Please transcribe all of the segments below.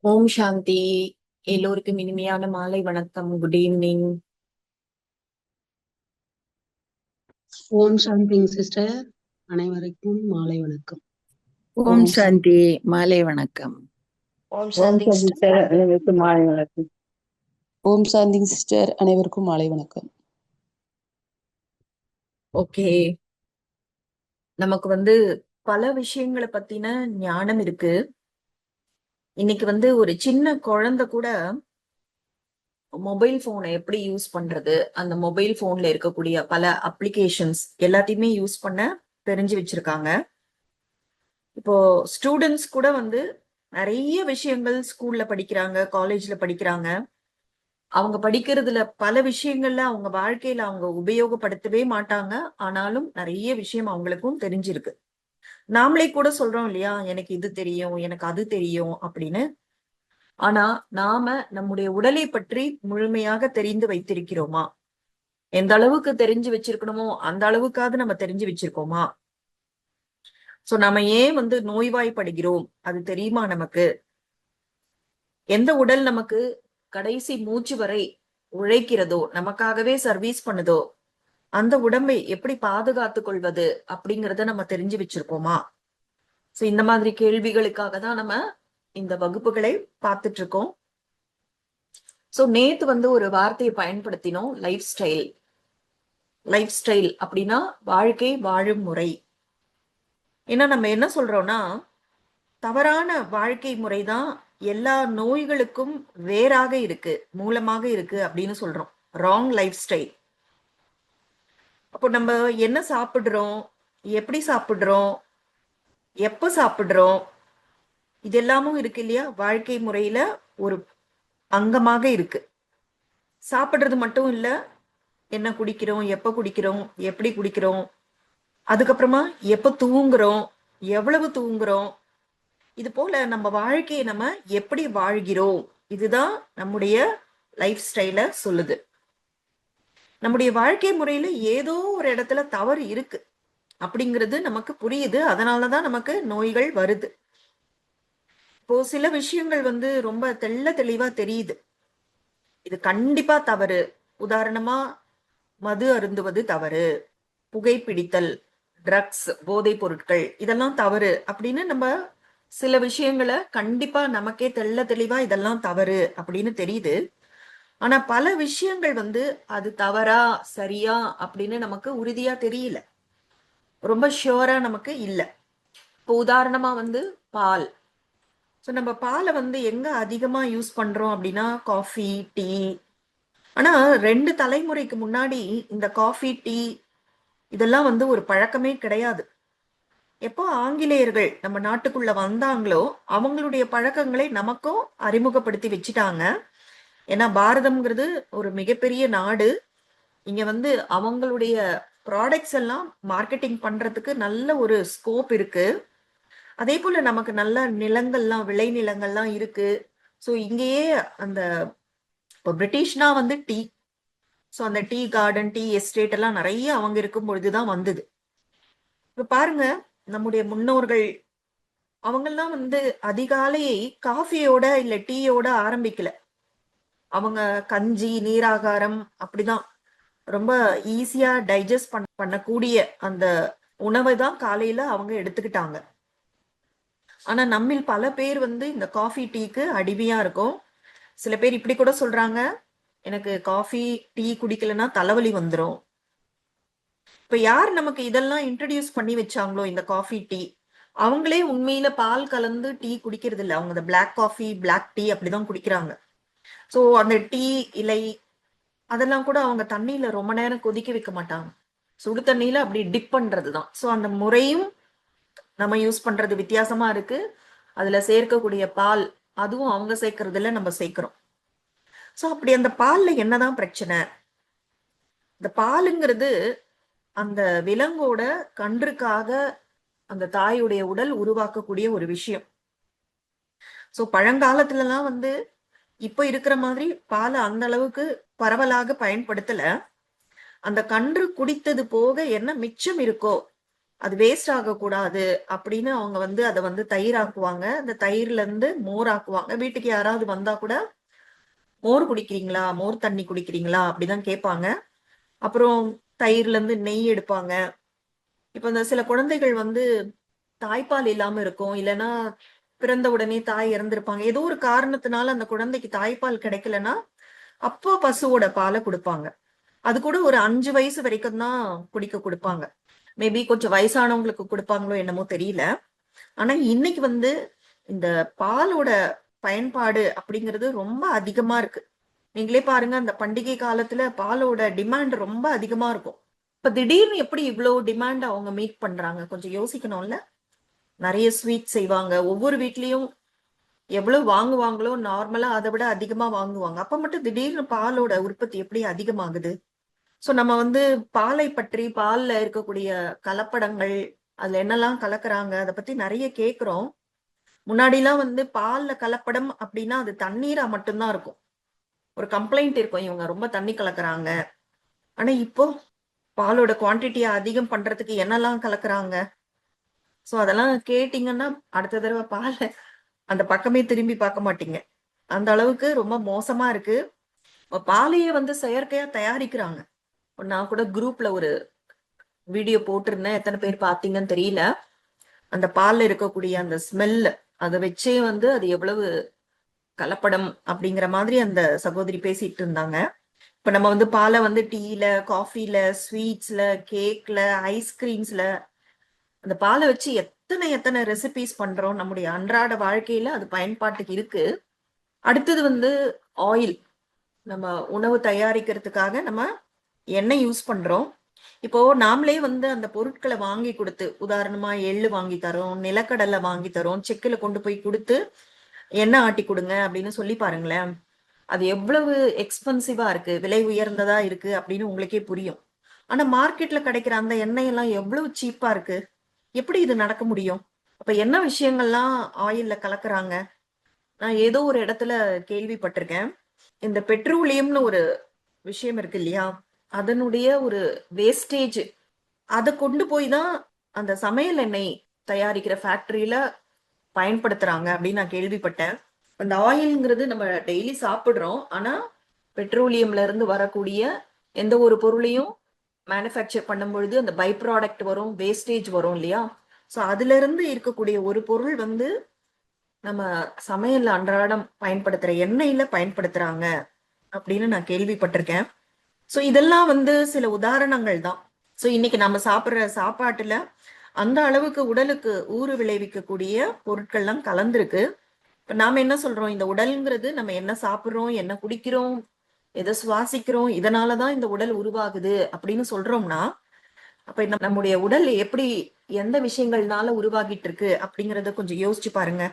ஓம் சாந்தி. எல்லோருக்கும் இனிமையான மாலை வணக்கம். Good evening. ஓம் சாந்திங் சிஸ்டர், அனைவருக்கும் மாலை வணக்கம். ஓம் சாந்தி, மாலை வணக்கம். ஓம் ஓம் சாந்தி சாந்தி சிஸ்டர், அனைவருக்கும் மாலை வணக்கம். ஓம் சாந்திங் சிஸ்டர், அனைவருக்கும் மாலை வணக்கம். ஓகே, நமக்கு பல விஷயங்களை பத்தின ஞானம் இருக்கு. இன்னைக்கு ஒரு சின்ன குழந்தை கூட மொபைல் போனை எப்படி யூஸ் பண்றது, அந்த மொபைல் போன்ல இருக்கக்கூடிய பல அப்ளிகேஷன்ஸ் எல்லாத்தையுமே யூஸ் பண்ண தெரிஞ்சு வச்சிருக்காங்க. இப்போ ஸ்டூடெண்ட்ஸ் கூட நிறைய விஷயங்கள் ஸ்கூல்ல படிக்கிறாங்க, காலேஜ்ல படிக்கிறாங்க. அவங்க படிக்கிறதுல பல விஷயங்கள்ல அவங்க வாழ்க்கையில அவங்க உபயோகப்படுத்தவே மாட்டாங்க. ஆனாலும் நிறைய விஷயம் அவங்களுக்கும் தெரிஞ்சிருக்கு. நாமளே கூட சொல்றோம் இல்லையா, எனக்கு இது தெரியும், எனக்கு அது தெரியும் அப்படின்னு. ஆனா நாம நம்முடைய உடலை பற்றி முழுமையாக தெரிந்து வைத்திருக்கிறோமா? எந்த அளவுக்கு தெரிஞ்சு வச்சிருக்கணுமோ அந்த அளவுக்காவது நம்ம தெரிஞ்சு வச்சிருக்கோமா? சோ நம்ம ஏன் நோய்வாய்ப்படுகிறோம் அது தெரியுமா நமக்கு? எந்த உடல் நமக்கு கடைசி மூச்சு வரை உழைக்கிறதோ, நமக்காகவே சர்வீஸ் பண்ணுதோ, அந்த உடம்பை எப்படி பாதுகாத்துக் கொள்வது அப்படிங்கறத நம்ம தெரிஞ்சு வச்சிருக்கோமா? சோ இந்த மாதிரி கேள்விகளுக்காக தான் நம்ம இந்த வகுப்புகளை பார்த்துட்டு இருக்கோம். சோ நேத்து ஒரு வார்த்தையை பயன்படுத்தினோம், லைஃப் ஸ்டைல். லைஃப் ஸ்டைல் அப்படின்னா வாழ்க்கை வாழும் முறை. ஏன்னா நம்ம என்ன சொல்றோம்னா, தவறான வாழ்க்கை முறைதான் எல்லா நோய்களுக்கும் வேறாக இருக்கு, மூலமாக இருக்கு அப்படின்னு சொல்றோம். Wrong life style. அப்போ நம்ம என்ன சாப்பிடுறோம், எப்படி சாப்பிடுறோம், எப்ப சாப்பிடுறோம், இது எல்லாமும் இருக்கு இல்லையா, வாழ்க்கை முறையில ஒரு அங்கமாக இருக்கு. சாப்பிடுறது மட்டும் இல்ல, என்ன குடிக்கிறோம், எப்ப குடிக்கிறோம், எப்படி குடிக்கிறோம், அதுக்கப்புறமா எப்ப தூங்குறோம், எவ்வளவு தூங்குறோம், இது போல நம்ம வாழ்க்கையை நம்ம எப்படி வாழ்கிறோம், இதுதான் நம்முடைய லைஃப் ஸ்டைல சொல்லுது. நம்முடைய வாழ்க்கை முறையில ஏதோ ஒரு இடத்துல தவறு இருக்கு அப்படிங்கிறது நமக்கு புரியுது. அதனாலதான் நமக்கு நோய்கள் வருது. இப்போ சில விஷயங்கள் ரொம்ப தெளிவா தெரியுது, இது கண்டிப்பா தவறு. உதாரணமா, மது அருந்துவது தவறு, புகைப்பிடித்தல், ட்ரக்ஸ், போதைப் பொருட்கள், இதெல்லாம் தவறு அப்படின்னு நம்ம சில விஷயங்களை கண்டிப்பா நமக்கே தெளிவா இதெல்லாம் தவறு அப்படின்னு தெரியுது. ஆனா பல விஷயங்கள் அது தவறா சரியா அப்படின்னு நமக்கு உறுதியா தெரியல, ரொம்ப ஷியோரா நமக்கு இல்ல. இப்போ உதாரணமா பால். ஸோ நம்ம பாலை எங்க அதிகமா யூஸ் பண்றோம் அப்படின்னா காஃபி, டீ. ஆனா 2 தலைமுறைக்கு முன்னாடி இந்த காஃபி, டீ இதெல்லாம் ஒரு பழக்கமே கிடையாது. எப்போ ஆங்கிலேயர்கள் நம்ம நாட்டுக்குள்ள வந்தாங்களோ அவங்களுடைய பழக்கங்களை நமக்கும் அறிமுகப்படுத்தி வச்சுட்டாங்க. ஏன்னா பாரதம்ங்கிறது ஒரு மிகப்பெரிய நாடு. இங்க அவங்களுடைய ப்ராடக்ட்ஸ் எல்லாம் மார்க்கெட்டிங் பண்றதுக்கு நல்ல ஒரு ஸ்கோப் இருக்கு. அதே போல நமக்கு நல்ல நிலங்கள்லாம், விளை நிலங்கள்லாம் இருக்கு. ஸோ இங்கேயே அந்த இப்போ பிரிட்டிஷ்னா டீ. ஸோ அந்த டீ கார்டன், டீ எஸ்டேட் எல்லாம் நிறைய அவங்க இருக்கும் பொழுதுதான் வந்தது. இப்ப பாருங்க, நம்முடைய முன்னோர்கள் அவங்கெல்லாம் அதிகாலையை காஃபியோட இல்ல டீயோட ஆரம்பிக்கல. அவங்க கஞ்சி, நீராகாரம் அப்படிதான் ரொம்ப ஈஸியா டைஜஸ்ட் பண்ணக்கூடிய அந்த உணவை தான் காலையில அவங்க எடுத்துக்கிட்டாங்க. ஆனா நம்மில் பல பேர் இந்த காஃபி, டீக்கு அடிமையா இருக்கும். சில பேர் இப்படி கூட சொல்றாங்க, எனக்கு காஃபி, டீ குடிக்கலன்னா தலைவலி வந்துடும். இப்ப யார் நமக்கு இதெல்லாம் இன்ட்ரடியூஸ் பண்ணி வச்சாங்களோ, இந்த காஃபி, டீ, அவங்களே உண்மையில பால் கலந்து டீ குடிக்கிறது இல்லை. அவங்க இந்த பிளாக் காஃபி, பிளாக் டீ அப்படிதான் குடிக்கிறாங்க. ஸோ அந்த டீ இலை அதெல்லாம் கூட அவங்க தண்ணியில ரொம்ப நேரம் கொதிக்க வைக்க மாட்டாங்க, சுடு தண்ணியில அப்படி டிப் பண்றதுதான். ஸோ அந்த முறையும் நம்ம யூஸ் பண்றது வித்தியாசமா இருக்கு. அதுல சேர்க்கக்கூடிய பால் அதுவும் அவங்க சேர்க்கறதுல நம்ம சேர்க்கிறோம். ஸோ அப்படி அந்த பால்ல என்னதான் பிரச்சனை? இந்த பாலுங்கிறது அந்த விலங்கோட கன்றுக்காக அந்த தாயுடைய உடல் உருவாக்கக்கூடிய ஒரு விஷயம். சோ பழங்காலத்துல எல்லாம் இப்ப இருக்கிற மாதிரி பாலை அந்த அளவுக்கு பரவலாக பயன்படுத்தல. அந்த கன்று குடித்தது போக என்ன மிச்சம் இருக்கோ அது வேஸ்ட் ஆகக்கூடாது அப்படின்னு அவங்க வந்து அதை வந்து தயிர் ஆக்குவாங்க. அந்த தயிர்ல இருந்து மோர் ஆக்குவாங்க. வீட்டுக்கு யாராவது வந்தா கூட மோர் குடிக்கிறீங்களா, மோர் தண்ணி குடிக்கிறீங்களா அப்படிதான் கேட்பாங்க. அப்புறம் தயிர்ல இருந்து நெய் எடுப்பாங்க. இப்ப இந்த சில குழந்தைகள் வந்து தாய்ப்பால் இல்லாம இருக்கும், இல்லைன்னா பிறந்த உடனே தாய் இறந்திருப்பாங்க. ஏதோ ஒரு காரணத்தினால அந்த குழந்தைக்கு தாய்ப்பால் கிடைக்கலன்னா அப்போ பசுவோட பாலை கொடுப்பாங்க. அது கூட ஒரு 5 வயசு வரைக்கும் தான் குடிக்க கொடுப்பாங்க. மேபி கொஞ்சம் வயசானவங்களுக்கு கொடுப்பாங்களோ என்னமோ தெரியல. ஆனா இன்னைக்கு வந்து இந்த பாலோட பயன்பாடு அப்படிங்கிறது ரொம்ப அதிகமா இருக்கு. நீங்களே பாருங்க, அந்த பண்டிகை காலத்துல பாலோட டிமாண்ட் ரொம்ப அதிகமா இருக்கும். இப்ப திடீர்னு எப்படி இவ்வளவு டிமாண்ட் அவங்க மீட் பண்றாங்க, கொஞ்சம் யோசிக்கணும்ல. நிறைய ஸ்வீட் செய்வாங்க, ஒவ்வொரு வீட்லயும் எவ்வளவு வாங்குவாங்களோ நார்மலா அதை விட அதிகமா வாங்குவாங்க. அப்ப மட்டும் திடீர்னு பாலோட உற்பத்தி எப்படி அதிகமாகுது? சோ நம்ம வந்து பாலை பற்றி, பால்ல இருக்கக்கூடிய கலப்படங்கள், அதுல என்னெல்லாம் கலக்குறாங்க அதை பத்தி நிறைய கேக்குறோம். முன்னாடி எல்லாம் வந்து பால்ல கலப்படம் அப்படின்னா அது தண்ணீரா மட்டும்தான் இருக்கும். ஒரு கம்ப்ளைண்ட் இருக்கும், இவங்க ரொம்ப தண்ணி கலக்குறாங்க. ஆனா இப்போ பாலோட குவான்டிட்டியை அதிகம் பண்றதுக்கு என்னெல்லாம் கலக்குறாங்க? சோ அதெல்லாம் கேட்டீங்கன்னா அடுத்த தடவை பாலை அந்த பக்கமே திரும்பி பார்க்க மாட்டீங்க. அந்த அளவுக்கு ரொம்ப மோசமா இருக்கு. பாலையே வந்து செயற்கையா தயாரிக்கிறாங்க. நான் கூட குரூப்ல ஒரு வீடியோ போட்டிருந்தேன், எத்தனை பேர் பாத்தீங்கன்னு தெரியல. அந்த பால்ல இருக்கக்கூடிய அந்த ஸ்மெல், அதை வச்சே வந்து அது எவ்வளவு கலப்படம் அப்படிங்கிற மாதிரி அந்த சகோதரி பேசிட்டு இருந்தாங்க. இப்ப நம்ம வந்து பாலை வந்து டீல, காஃபில, ஸ்வீட்ஸ்ல, கேக்ல, ஐஸ்கிரீம்ஸ்ல அந்த பாலை வச்சு எத்தனை எத்தனை ரெசிபிஸ் பண்றோம். நம்முடைய அன்றாட வாழ்க்கையில அது பயன்பாட்டுக்கு இருக்கு. அடுத்தது வந்து ஆயில். நம்ம உணவு தயாரிக்கிறதுக்காக நம்ம எண்ணெய் யூஸ் பண்றோம். இப்போ நாமளே வந்து அந்த பொருட்களை வாங்கி கொடுத்து, உதாரணமா எள்ளு வாங்கி தரோம், நிலக்கடலை வாங்கி தரோம், செக்குல கொண்டு போய் கொடுத்து எண்ணெய் ஆட்டி கொடுங்க அப்படின்னு சொல்லி பாருங்களேன். அது எவ்வளவு எக்ஸ்பென்சிவா இருக்கு, விலை உயர்ந்ததா இருக்கு அப்படின்னு உங்களுக்கே புரியும். ஆனா மார்க்கெட்ல கிடைக்கிற அந்த எண்ணெய் எல்லாம் எவ்வளவு சீப்பா இருக்கு. எப்படி இது நடக்க முடியும்? அப்ப என்ன விஷயங்கள்லாம் ஆயில்ல கலக்குறாங்க? நான் ஏதோ ஒரு இடத்துல கேள்விப்பட்டிருக்கேன். இந்த பெட்ரோலியம்னு ஒரு விஷயம் இருக்கு இல்லையா, அதனுடைய ஒரு வேஸ்டேஜ் அதை கொண்டு போய் தான் அந்த சமையல் எண்ணெய் தயாரிக்கிற ஃபேக்டரியில பயன்படுத்துறாங்க அப்படின்னு நான் கேள்விப்பட்டேன். அந்த ஆயில்ங்கிறது நம்ம டெய்லி சாப்பிடுறோம். ஆனா பெட்ரோலியம்ல இருந்து வரக்கூடிய எந்த ஒரு பொருளையும் மேனுஃபேக்சர் பண்ணும் பொழுது அந்த பை ப்ராடக்ட் வரும், வேஸ்டேஜ் வரும் இல்லையா. ஸோ அதுல இருந்து இருக்கக்கூடிய ஒரு பொருள் வந்து நம்ம சமையல்ல அன்றாடம் பயன்படுத்துற எண்ணெயில பயன்படுத்துறாங்க அப்படின்னு நான் கேள்விப்பட்டிருக்கேன். ஸோ இதெல்லாம் வந்து சில உதாரணங்கள் தான். ஸோ இன்னைக்கு நம்ம சாப்பிட்ற சாப்பாட்டுல அந்த அளவுக்கு உடலுக்கு ஊறு விளைவிக்கக்கூடிய பொருட்கள்லாம் கலந்துருக்கு. இப்ப நாம என்ன சொல்றோம், இந்த உடல்ங்கிறது நம்ம என்ன சாப்பிடுறோம், என்ன குடிக்கிறோம், எதை சுவாசிக்கிறோம், இதனாலதான் இந்த உடல் உருவாகுது அப்படின்னு சொல்றோம்னா, அப்ப நம்முடைய உடல் எப்படி, எந்த விஷயங்கள்னால உருவாகிட்டு இருக்கு அப்படிங்கறத கொஞ்சம் யோசிச்சு பாருங்க.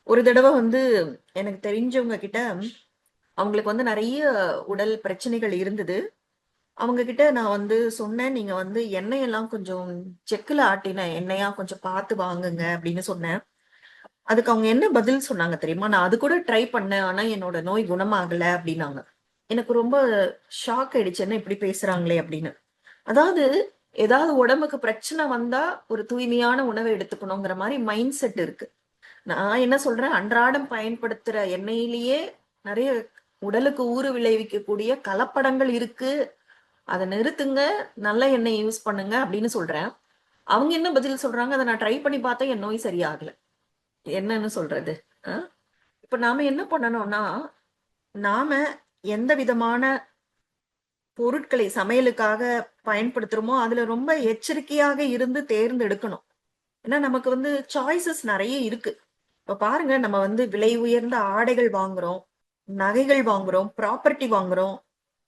ஒரு தடவை வந்து எனக்கு தெரிஞ்சவங்க கிட்ட, அவங்களுக்கு வந்து நிறைய உடல் பிரச்சனைகள் இருந்தது. அவங்க கிட்ட நான் வந்து சொன்னேன், நீங்க வந்து எண்ணெய் எல்லாம் கொஞ்சம் செக்குல ஆட்டின எண்ணெயா கொஞ்சம் பார்த்து வாங்குங்க அப்படின்னு சொன்னேன். அதுக்கு அவங்க என்ன பதில் சொன்னாங்க தெரியுமா? நான் அது கூட ட்ரை பண்ணேன், ஆனா என்னோட நோய் குணமாகல அப்படின்னாங்க. எனக்கு ரொம்ப ஷாக் ஆயிடுச்சு, என்ன இப்படி பேசுறாங்களே அப்படின்னு. அதாவது ஏதாவது உடம்புக்கு பிரச்சனை வந்தா ஒரு தூய்மையான உணவை எடுத்துக்கணுங்கிற மாதிரி மைண்ட் செட் இருக்கு. நான் என்ன சொல்றேன், அன்றாடம் பயன்படுத்துற எண்ணெயிலேயே நிறைய உடலுக்கு ஊறு விளைவிக்கக்கூடிய கலப்படங்கள் இருக்கு, அதை நிறுத்துங்க, நல்ல எண்ணெய் யூஸ் பண்ணுங்க அப்படின்னு சொல்றேன். அவங்க என்ன பதில் சொல்றாங்க, அதை நான் ட்ரை பண்ணி பார்த்தேன், என் நோய் சரியாகல. என்னன்னு சொல்றது? இப்ப நாம என்ன பண்ணணும்னா, நாம எந்த விதமான பொருட்களை சமையலுக்காக பயன்படுத்துறோமோ அதுல ரொம்ப எச்சரிக்கையாக இருந்து தேர்ந்தெடுக்கணும். ஏன்னா நமக்கு வந்து சாய்ஸஸ் நிறைய இருக்கு. இப்ப பாருங்க, நம்ம வந்து விலை உயர்ந்த ஆடைகள் வாங்குறோம், நகைகள் வாங்குறோம், ப்ராப்பர்ட்டி வாங்குறோம்.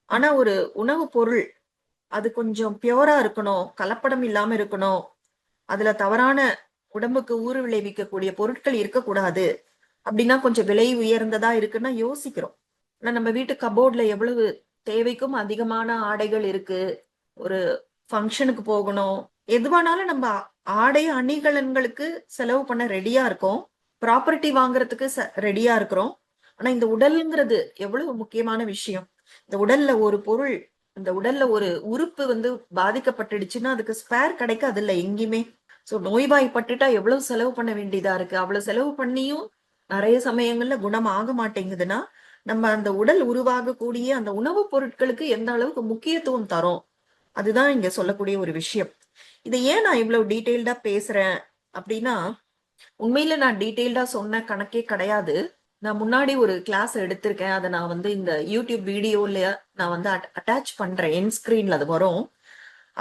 ஆனா ஒரு உணவு பொருள் அது கொஞ்சம் பியூரா இருக்கணும், கலப்படம் இல்லாம இருக்கணும், அதுல தவறான உடம்புக்கு ஊறு விளைவிக்கக்கூடிய பொருட்கள் இருக்கக்கூடாது அப்படின்னா கொஞ்சம் விலை உயர்ந்ததா இருக்குன்னா யோசிக்கிறோம். ஆனா நம்ம வீட்டு கபோர்ட்ல எவ்வளவு தேவைக்கும் அதிகமான ஆடைகள் இருக்கு. ஒரு ஃபங்க்ஷனுக்கு போகணும், எதுவானாலும் நம்ம ஆடை அணிகலன்களுக்கு செலவு பண்ண ரெடியா இருக்கோம், ப்ராப்பர்ட்டி வாங்குறதுக்கு ரெடியா இருக்கிறோம். ஆனா இந்த உடல்ங்கிறது எவ்வளவு முக்கியமான விஷயம். இந்த உடல்ல ஒரு பொருள், இந்த உடல்ல ஒரு உறுப்பு வந்து பாதிக்கப்பட்டுடுச்சுன்னா அதுக்கு ஸ்பேர் கிடைக்காது இல்ல எங்கேயுமே. ஸோ நோய்வாய்ப்பட்டுட்டா எவ்வளவு செலவு பண்ண வேண்டியதா இருக்கு. அவ்வளவு செலவு பண்ணியும் நிறைய சமயங்கள்ல குணம் ஆக மாட்டேங்குதுன்னா, நம்ம அந்த உடல் உருவாகக்கூடிய அந்த உணவுப் பொருட்களுக்கு எந்த அளவுக்கு முக்கியத்துவம் தரோம், அதுதான் இங்க சொல்லக்கூடிய ஒரு விஷயம். இதை ஏன் நான் இவ்வளவு டீட்டெயில்டா பேசுறேன் அப்படின்னா, உண்மையில நான் டீட்டெயில்டா சொன்ன கணக்கே கிடையாது. நான் முன்னாடி ஒரு கிளாஸ் எடுத்திருக்கேன். அதை நான் வந்து இந்த யூடியூப் வீடியோல நான் வந்து அட்டாச் பண்றேன். என் ஸ்கிரீன்ல அது வரும்.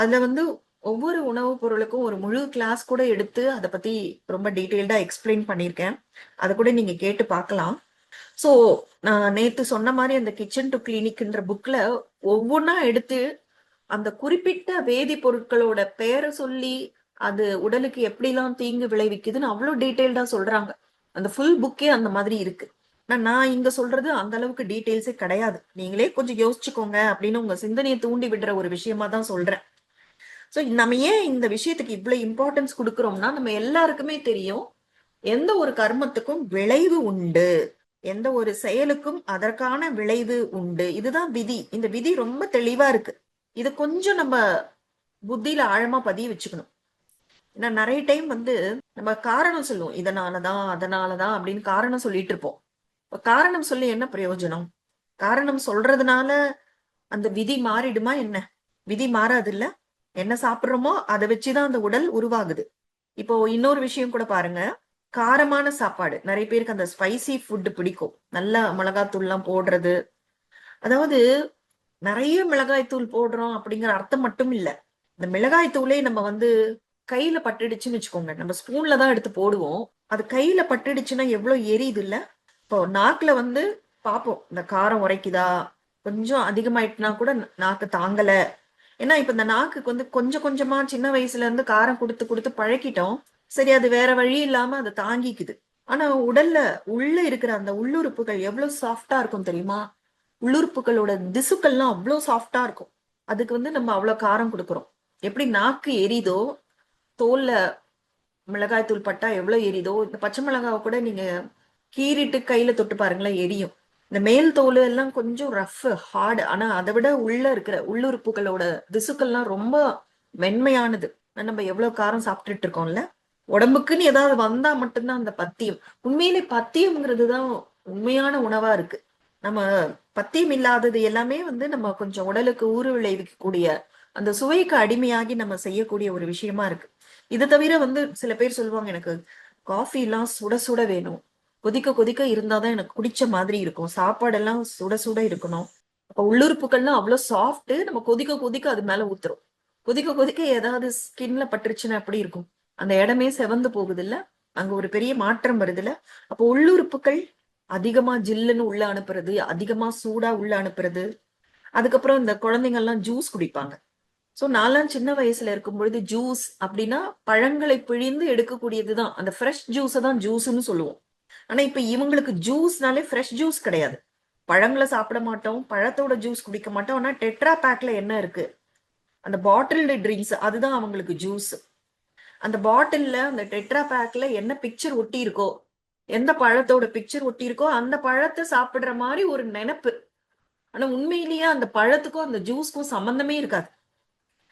அதுல வந்து ஒவ்வொரு உணவுப் பொருளுக்கும் ஒரு முழு கிளாஸ் கூட எடுத்து அதை பத்தி ரொம்ப டீட்டெயில்டா எக்ஸ்பிளைன் பண்ணியிருக்கேன். அதை கூட நீங்க கேட்டு பார்க்கலாம். சோ நான் நேத்து சொன்ன மாதிரி அந்த கிச்சன் டு கிளினிக்ன்ற புக்ல ஒவ்வொன்னா எடுத்து அந்த குறிப்பிட்ட வேதிப்பொருட்களோட பெயரை சொல்லி அது உடலுக்கு எப்படிலாம் தீங்கு விளைவிக்குதுன்னு அவ்வளவு டீட்டெயில்டா சொல்றாங்க. அந்த ஃபுல் புக்கே அந்த மாதிரி இருக்கு. நான் இங்க சொல்றது அந்த அளவுக்கு டீட்டெயில்ஸே கிடையாது. நீங்களே கொஞ்சம் யோசிச்சுக்கோங்க அப்படின்னு உங்க சிந்தனையை தூண்டி விடுற ஒரு விஷயமா தான் சொல்றேன். சோ நம்ம ஏன் இந்த விஷயத்துக்கு இவ்வளவு இம்பார்ட்டன்ஸ் கொடுக்கறோம்னா, நம்ம எல்லாருக்குமே தெரியும் எந்த ஒரு கர்மத்துக்கும் விளைவு உண்டு, எந்த ஒரு செயலுக்கும் அதற்கான விளைவு உண்டு. இதுதான் விதி. இந்த விதி ரொம்ப தெளிவா இருக்கு. இது கொஞ்சம் நம்ம புத்தியில ஆழமா பதிய வச்சுக்கணும். ஏன்னா நிறைய டைம் வந்து நம்ம காரணம் சொல்லுவோம், இதனாலதான் அதனாலதான் அப்படின்னு காரணம் சொல்லிட்டு இருப்போம். இப்ப காரணம் சொல்லி என்ன பிரயோஜனம்? காரணம் சொல்றதுனால அந்த விதி மாறிடுமா என்ன? விதி மாறாது இல்ல. என்ன சாப்பிடுறோமோ அதை வச்சுதான் அந்த உடல் உருவாகுது. இப்போ இன்னொரு விஷயம் கூட பாருங்க, காரமான சாப்பாடு நிறைய பேருக்கு அந்த ஸ்பைசி ஃபுட் பிடிக்கும். நல்ல மிளகாத்தூள் எல்லாம் போடுறது, அதாவது நிறைய மிளகாய் தூள் போடுறோம் அப்படிங்கிற அர்த்தம் மட்டும் இல்ல. இந்த மிளகாய் தூளே நம்ம வந்து கையில பட்டுடுச்சுன்னு வச்சுக்கோங்க, நம்ம ஸ்பூன்ல தான் எடுத்து போடுவோம். அது கையில பட்டுடுச்சுன்னா எவ்வளவு எரியுது இல்ல. இப்போ நாக்குல வந்து பாப்போம், இந்த காரம் உரைக்குதா, கொஞ்சம் அதிகமாயிட்டுனா கூட நாக்கு தாங்கல. ஏன்னா இப்ப இந்த நாக்குக்கு வந்து கொஞ்சம் கொஞ்சமா சின்ன வயசுல இருந்து காரம் கொடுத்து கொடுத்து பழக்கிட்டோம். சரி, அது வேற வழி இல்லாம அதை தாங்கிக்குது. ஆனா உடல்ல உள்ள இருக்கிற அந்த உள்ளுறுப்புகள் எவ்வளவு சாஃப்டா இருக்கும் தெரியுமா? உள்ளுறுப்புகளோட திசுக்கள்லாம் அவ்வளவு சாஃப்டா இருக்கும். அதுக்கு வந்து நம்ம அவ்வளவு காரம் கொடுக்குறோம். எப்படி நாக்கு எரிதோ, தோல்ல மிளகாய் தூள் பட்டா எவ்வளவு எரிதோ, இந்த பச்சை மிளகாவை கூட நீங்க கீறிட்டு கையில தொட்டு பாருங்களேன், எரியும். இந்த மேல் தோல் எல்லாம் கொஞ்சம் ரஃப் ஹார்டு, ஆனா அதை விட உள்ள இருக்கிற உள்ளுறுப்புகளோட திசுக்கள்லாம் ரொம்ப மென்மையானது. நம்ம எவ்வளவு காரம் சாப்பிட்டுட்டு இருக்கோம்ல. உடம்புக்குன்னு ஏதாவது வந்தா மட்டும்தான் அந்த பத்தியம். உண்மையிலே பத்தியம்ங்கிறது தான் உண்மையான உணவா இருக்கு. நம்ம பத்தியம் இல்லாதது எல்லாமே வந்து நம்ம கொஞ்சம் உடலுக்கு ஊறு விளைவிக்கக்கூடிய அந்த சுவைக்கு அடிமையாகி நம்ம செய்யக்கூடிய ஒரு விஷயமா இருக்கு. இது தவிர வந்து சில பேர் சொல்லுவாங்க, எனக்கு காஃபி எல்லாம் சுட சுட வேணும், கொதிக்க கொதிக்க இருந்தாதான் எனக்கு குடிச்ச மாதிரி இருக்கும், சாப்பாடெல்லாம் சுட சுட இருக்கணும். அப்ப உள்ளுறுப்புகள்லாம் அவ்வளவு சாஃப்ட், நம்ம கொதிக்க கொதிக்க அது மேல ஊத்துறோம். கொதிக்க கொதிக்க ஏதாவது ஸ்கின்ல பட்டுருச்சுன்னா எப்படி இருக்கும்? அந்த இடமே செவந்து போகுது இல்ல. அங்க ஒரு பெரிய மாற்றம் வருது இல்ல. அப்போ உள்ளுறுப்புகள் அதிகமா ஜில்லுன்னு உள்ள அனுப்புறது, அதிகமா சூடா உள்ள அனுப்புறது. அதுக்கப்புறம் இந்த குழந்தைங்க எல்லாம் ஜூஸ் குடிப்பாங்க. சோ நான்லாம் சின்ன வயசுல இருக்கும் பொழுது ஜூஸ் அப்படின்னா பழங்களை பிழிந்து எடுக்கக்கூடியதுதான், அந்த ஃப்ரெஷ் ஜூஸை தான் ஜூஸ்ன்னு சொல்லுவோம். ஆனா இப்ப இவங்களுக்கு ஜூஸ்னாலே ஃப்ரெஷ் ஜூஸ் கிடையாது. பழங்களை சாப்பிட மாட்டோம், பழத்தோட ஜூஸ் குடிக்க மாட்டோம். ஆனா டெட்ரா பேக்ல என்ன இருக்கு? அந்த பாட்டில்டு ட்ரிங்க்ஸ், அதுதான் அவங்களுக்கு ஜூஸ். அந்த பாட்டில்ல அந்த டெட்ரா பேக்ல என்ன பிக்சர் ஒட்டி இருக்கோ, எந்த பழத்தோட பிக்சர் ஒட்டி இருக்கோ அந்த பழத்தை சாப்பிடுற மாதிரி ஒரு நினைப்பு. ஆனா உண்மையிலேயே அந்த பழத்துக்கும் அந்த ஜூஸ்க்கும் சம்பந்தமே இருக்காது.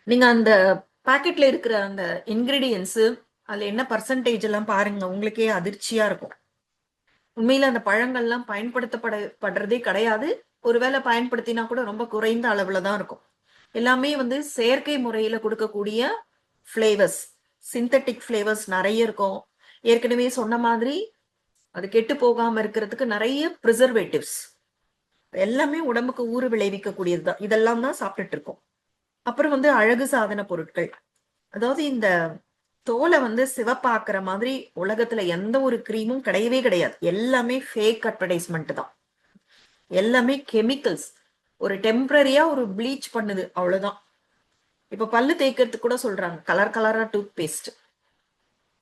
நீங்க அந்த பாக்கெட்ல இருக்கிற அந்த இன்கிரீடியன்ஸ், அதுல என்ன பர்சன்டேஜ் எல்லாம் பாருங்க, உங்களுக்கே அதிர்ச்சியா இருக்கும். உண்மையில அந்த பழங்கள்லாம் பயன்படுத்தப்படுறதே கிடையாது. ஒருவேளை பயன்படுத்தினா கூட ரொம்ப குறைந்த அளவுல தான் இருக்கும். எல்லாமே வந்து செயற்கை முறையில கொடுக்கக்கூடிய ஃபிளேவர்ஸ், சிந்தட்டிக் ஃபிளேவர்ஸ் நிறைய இருக்கும். ஏற்கனவே சொன்ன மாதிரி அது கெட்டு போகாம இருக்கிறதுக்கு நிறைய ப்ரிசர்வேட்டிவ்ஸ், எல்லாமே உடம்புக்கு ஊறு விளைவிக்கக்கூடியதுதான். இதெல்லாம் தான் சாப்பிட்டுட்டு இருக்கோம். அப்புறம் வந்து அழகு சாதன பொருட்கள், அதாவது இந்த தோலை வந்து சிவப்பாக்குற மாதிரி உலகத்துல எந்த ஒரு கிரீமும் கிடையவே கிடையாது. எல்லாமே ஃபேக் அட்வர்டைஸ்மெண்ட் தான். எல்லாமே கெமிக்கல்ஸ். ஒரு டெம்பரரியா ஒரு ப்ளீச் பண்ணுது, அவ்வளவுதான். இப்ப பல்லு தேய்க்கிறதுக்கு கூட சொல்றாங்க கலர் கலரா டூத் பேஸ்ட்.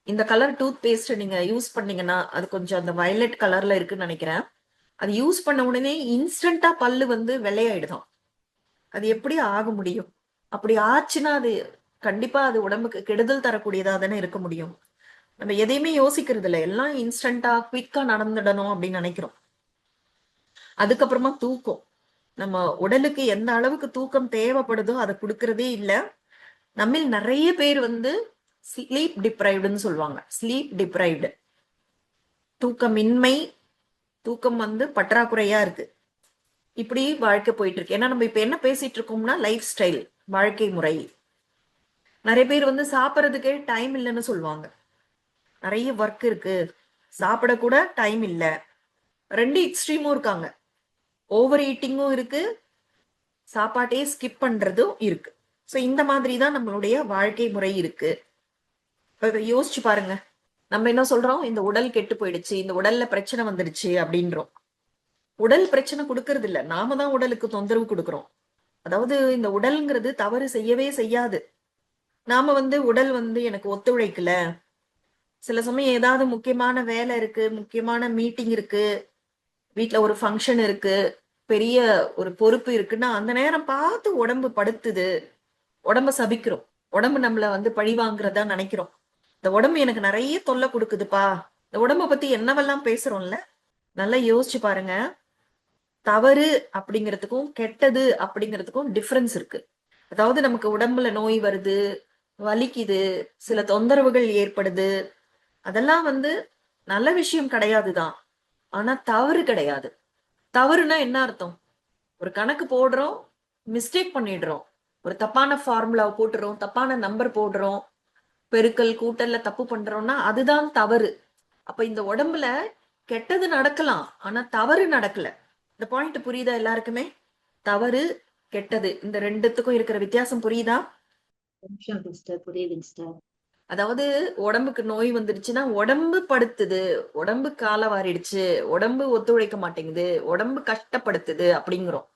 இந்த கலர் டூத் பேஸ்ட் நீங்க யூஸ் பண்ணீங்கன்னா, அது கொஞ்சம் அந்த வயலட் கலர்ல இருக்குன்னு நினைக்கிறேன். அது யூஸ் பண்ண உடனே இன்ஸ்டன்டா பல்லு வந்து வெள்ளையாயிடுதான். அது எப்படி ஆக முடியும்? அப்படி ஆச்சுன்னா அது கண்டிப்பா அது உடம்புக்கு கெடுதல் தரக்கூடியதா தானே இருக்க முடியும். நம்ம எதையுமே யோசிக்கிறது இல்லை, எல்லாம் இன்ஸ்டன்டா குவிக்கா நடந்துடணும் அப்படின்னு நினைக்கிறோம். அதுக்கப்புறமா தூக்கம், நம்ம உடலுக்கு எந்த அளவுக்கு தூக்கம் தேவைப்படுதோ அதை கொடுக்கறதே இல்லை. நம்மில் நிறைய பேர் வந்து ஸ்லீப் டிப்ரைவ்டுன்னு சொல்லுவாங்க. ஸ்லீப் டிப்ரைவ்டு, தூக்கமின்மை, தூக்கம் வந்து பற்றாக்குறையா இருக்கு. இப்படி வாழ்க்கை போயிட்டு இருக்கு. ஏன்னா நம்ம இப்ப என்ன பேசிட்டு இருக்கோம்னா லைஃப் ஸ்டைல், வாழ்க்கை முறை. நிறைய பேர் வந்து சாப்பிட்றதுக்கே டைம் இல்லைன்னு சொல்லுவாங்க. நிறைய ஒர்க் இருக்கு, சாப்பிட கூட டைம் இல்ல. ரெண்டு எக்ஸ்ட்ரீமும் இருக்காங்க. ஓவர் ஈட்டிங்கும் இருக்கு, சாப்பாட்டையே ஸ்கிப் பண்றதும் இருக்கு. ஸோ இந்த மாதிரி தான் நம்மளுடைய வாழ்க்கை முறை இருக்கு. இப்ப யோசிச்சு பாருங்க, நம்ம என்ன சொல்றோம், இந்த உடல் கெட்டு போயிடுச்சு, இந்த உடல்ல பிரச்சனை வந்துடுச்சு அப்படின்றோம். உடல் பிரச்சனை கொடுக்கறது இல்ல, நாம தான் உடலுக்கு தொந்தரவு கொடுக்கறோம். அதாவது இந்த உடல்ங்கிறது தவறு செய்யவே செய்யாது. நாம வந்து உடல் வந்து எனக்கு ஒத்துழைக்கல, சில சமயம் ஏதாவது முக்கியமான வேலை இருக்கு, முக்கியமான மீட்டிங் இருக்கு, வீட்ல ஒரு ஃபங்க்ஷன் இருக்கு, பெரிய ஒரு பொறுப்பு இருக்குன்னா அந்த நேரம் பார்த்து உடம்பு படுத்துது, உடம்ப சபிக்கிறோம். உடம்பு நம்மள வந்து பழி வாங்குறதா நினைக்கிறோம். இந்த உடம்பு எனக்கு நிறைய தொல்லை கொடுக்குதுப்பா, இந்த உடம்ப பத்தி என்னவெல்லாம் பேசுறோம்ல. நல்லா யோசிச்சு பாருங்க, தவறு அப்படிங்கிறதுக்கும் கெட்டது அப்படிங்கிறதுக்கும் டிஃபரன்ஸ் இருக்கு. அதாவது நமக்கு உடம்புல நோய் வருது, வலிக்குது, சில தொந்தரவுகள் ஏற்படுது, அதெல்லாம் வந்து நல்ல விஷயம் கிடையாதுதான். ஆனா தவறு கிடையாது. தவறுனா என்ன அர்த்தம்? ஒரு கணக்கு போடுறோம், மிஸ்டேக் பண்ணிடுறோம், ஒரு தப்பான ஃபார்முலாவை போட்டுறோம், தப்பான நம்பர் போடுறோம், பெருக்கல் கூட்டல்ல தப்பு பண்றோம்னா அதுதான் தவறு. அப்ப இந்த உடம்புல கெட்டது நடக்கலாம், ஆனா தவறு நடக்கல. இந்த பாயிண்ட் புரியுதா எல்லாருக்குமே? தவறு, கெட்டது, இந்த ரெண்டுத்துக்கும் இருக்கிற வித்தியாசம் புரியுதா? புரியுதுங்க சிஸ்டர். அதாவது உடம்புக்கு நோய் வந்துடுச்சுன்னா உடம்பு படுத்துது, உடம்பு காலை வாரிடுச்சு, உடம்பு ஒத்துழைக்க மாட்டேங்குது, உடம்பு கஷ்டப்படுத்துது அப்படிங்கிறோம்.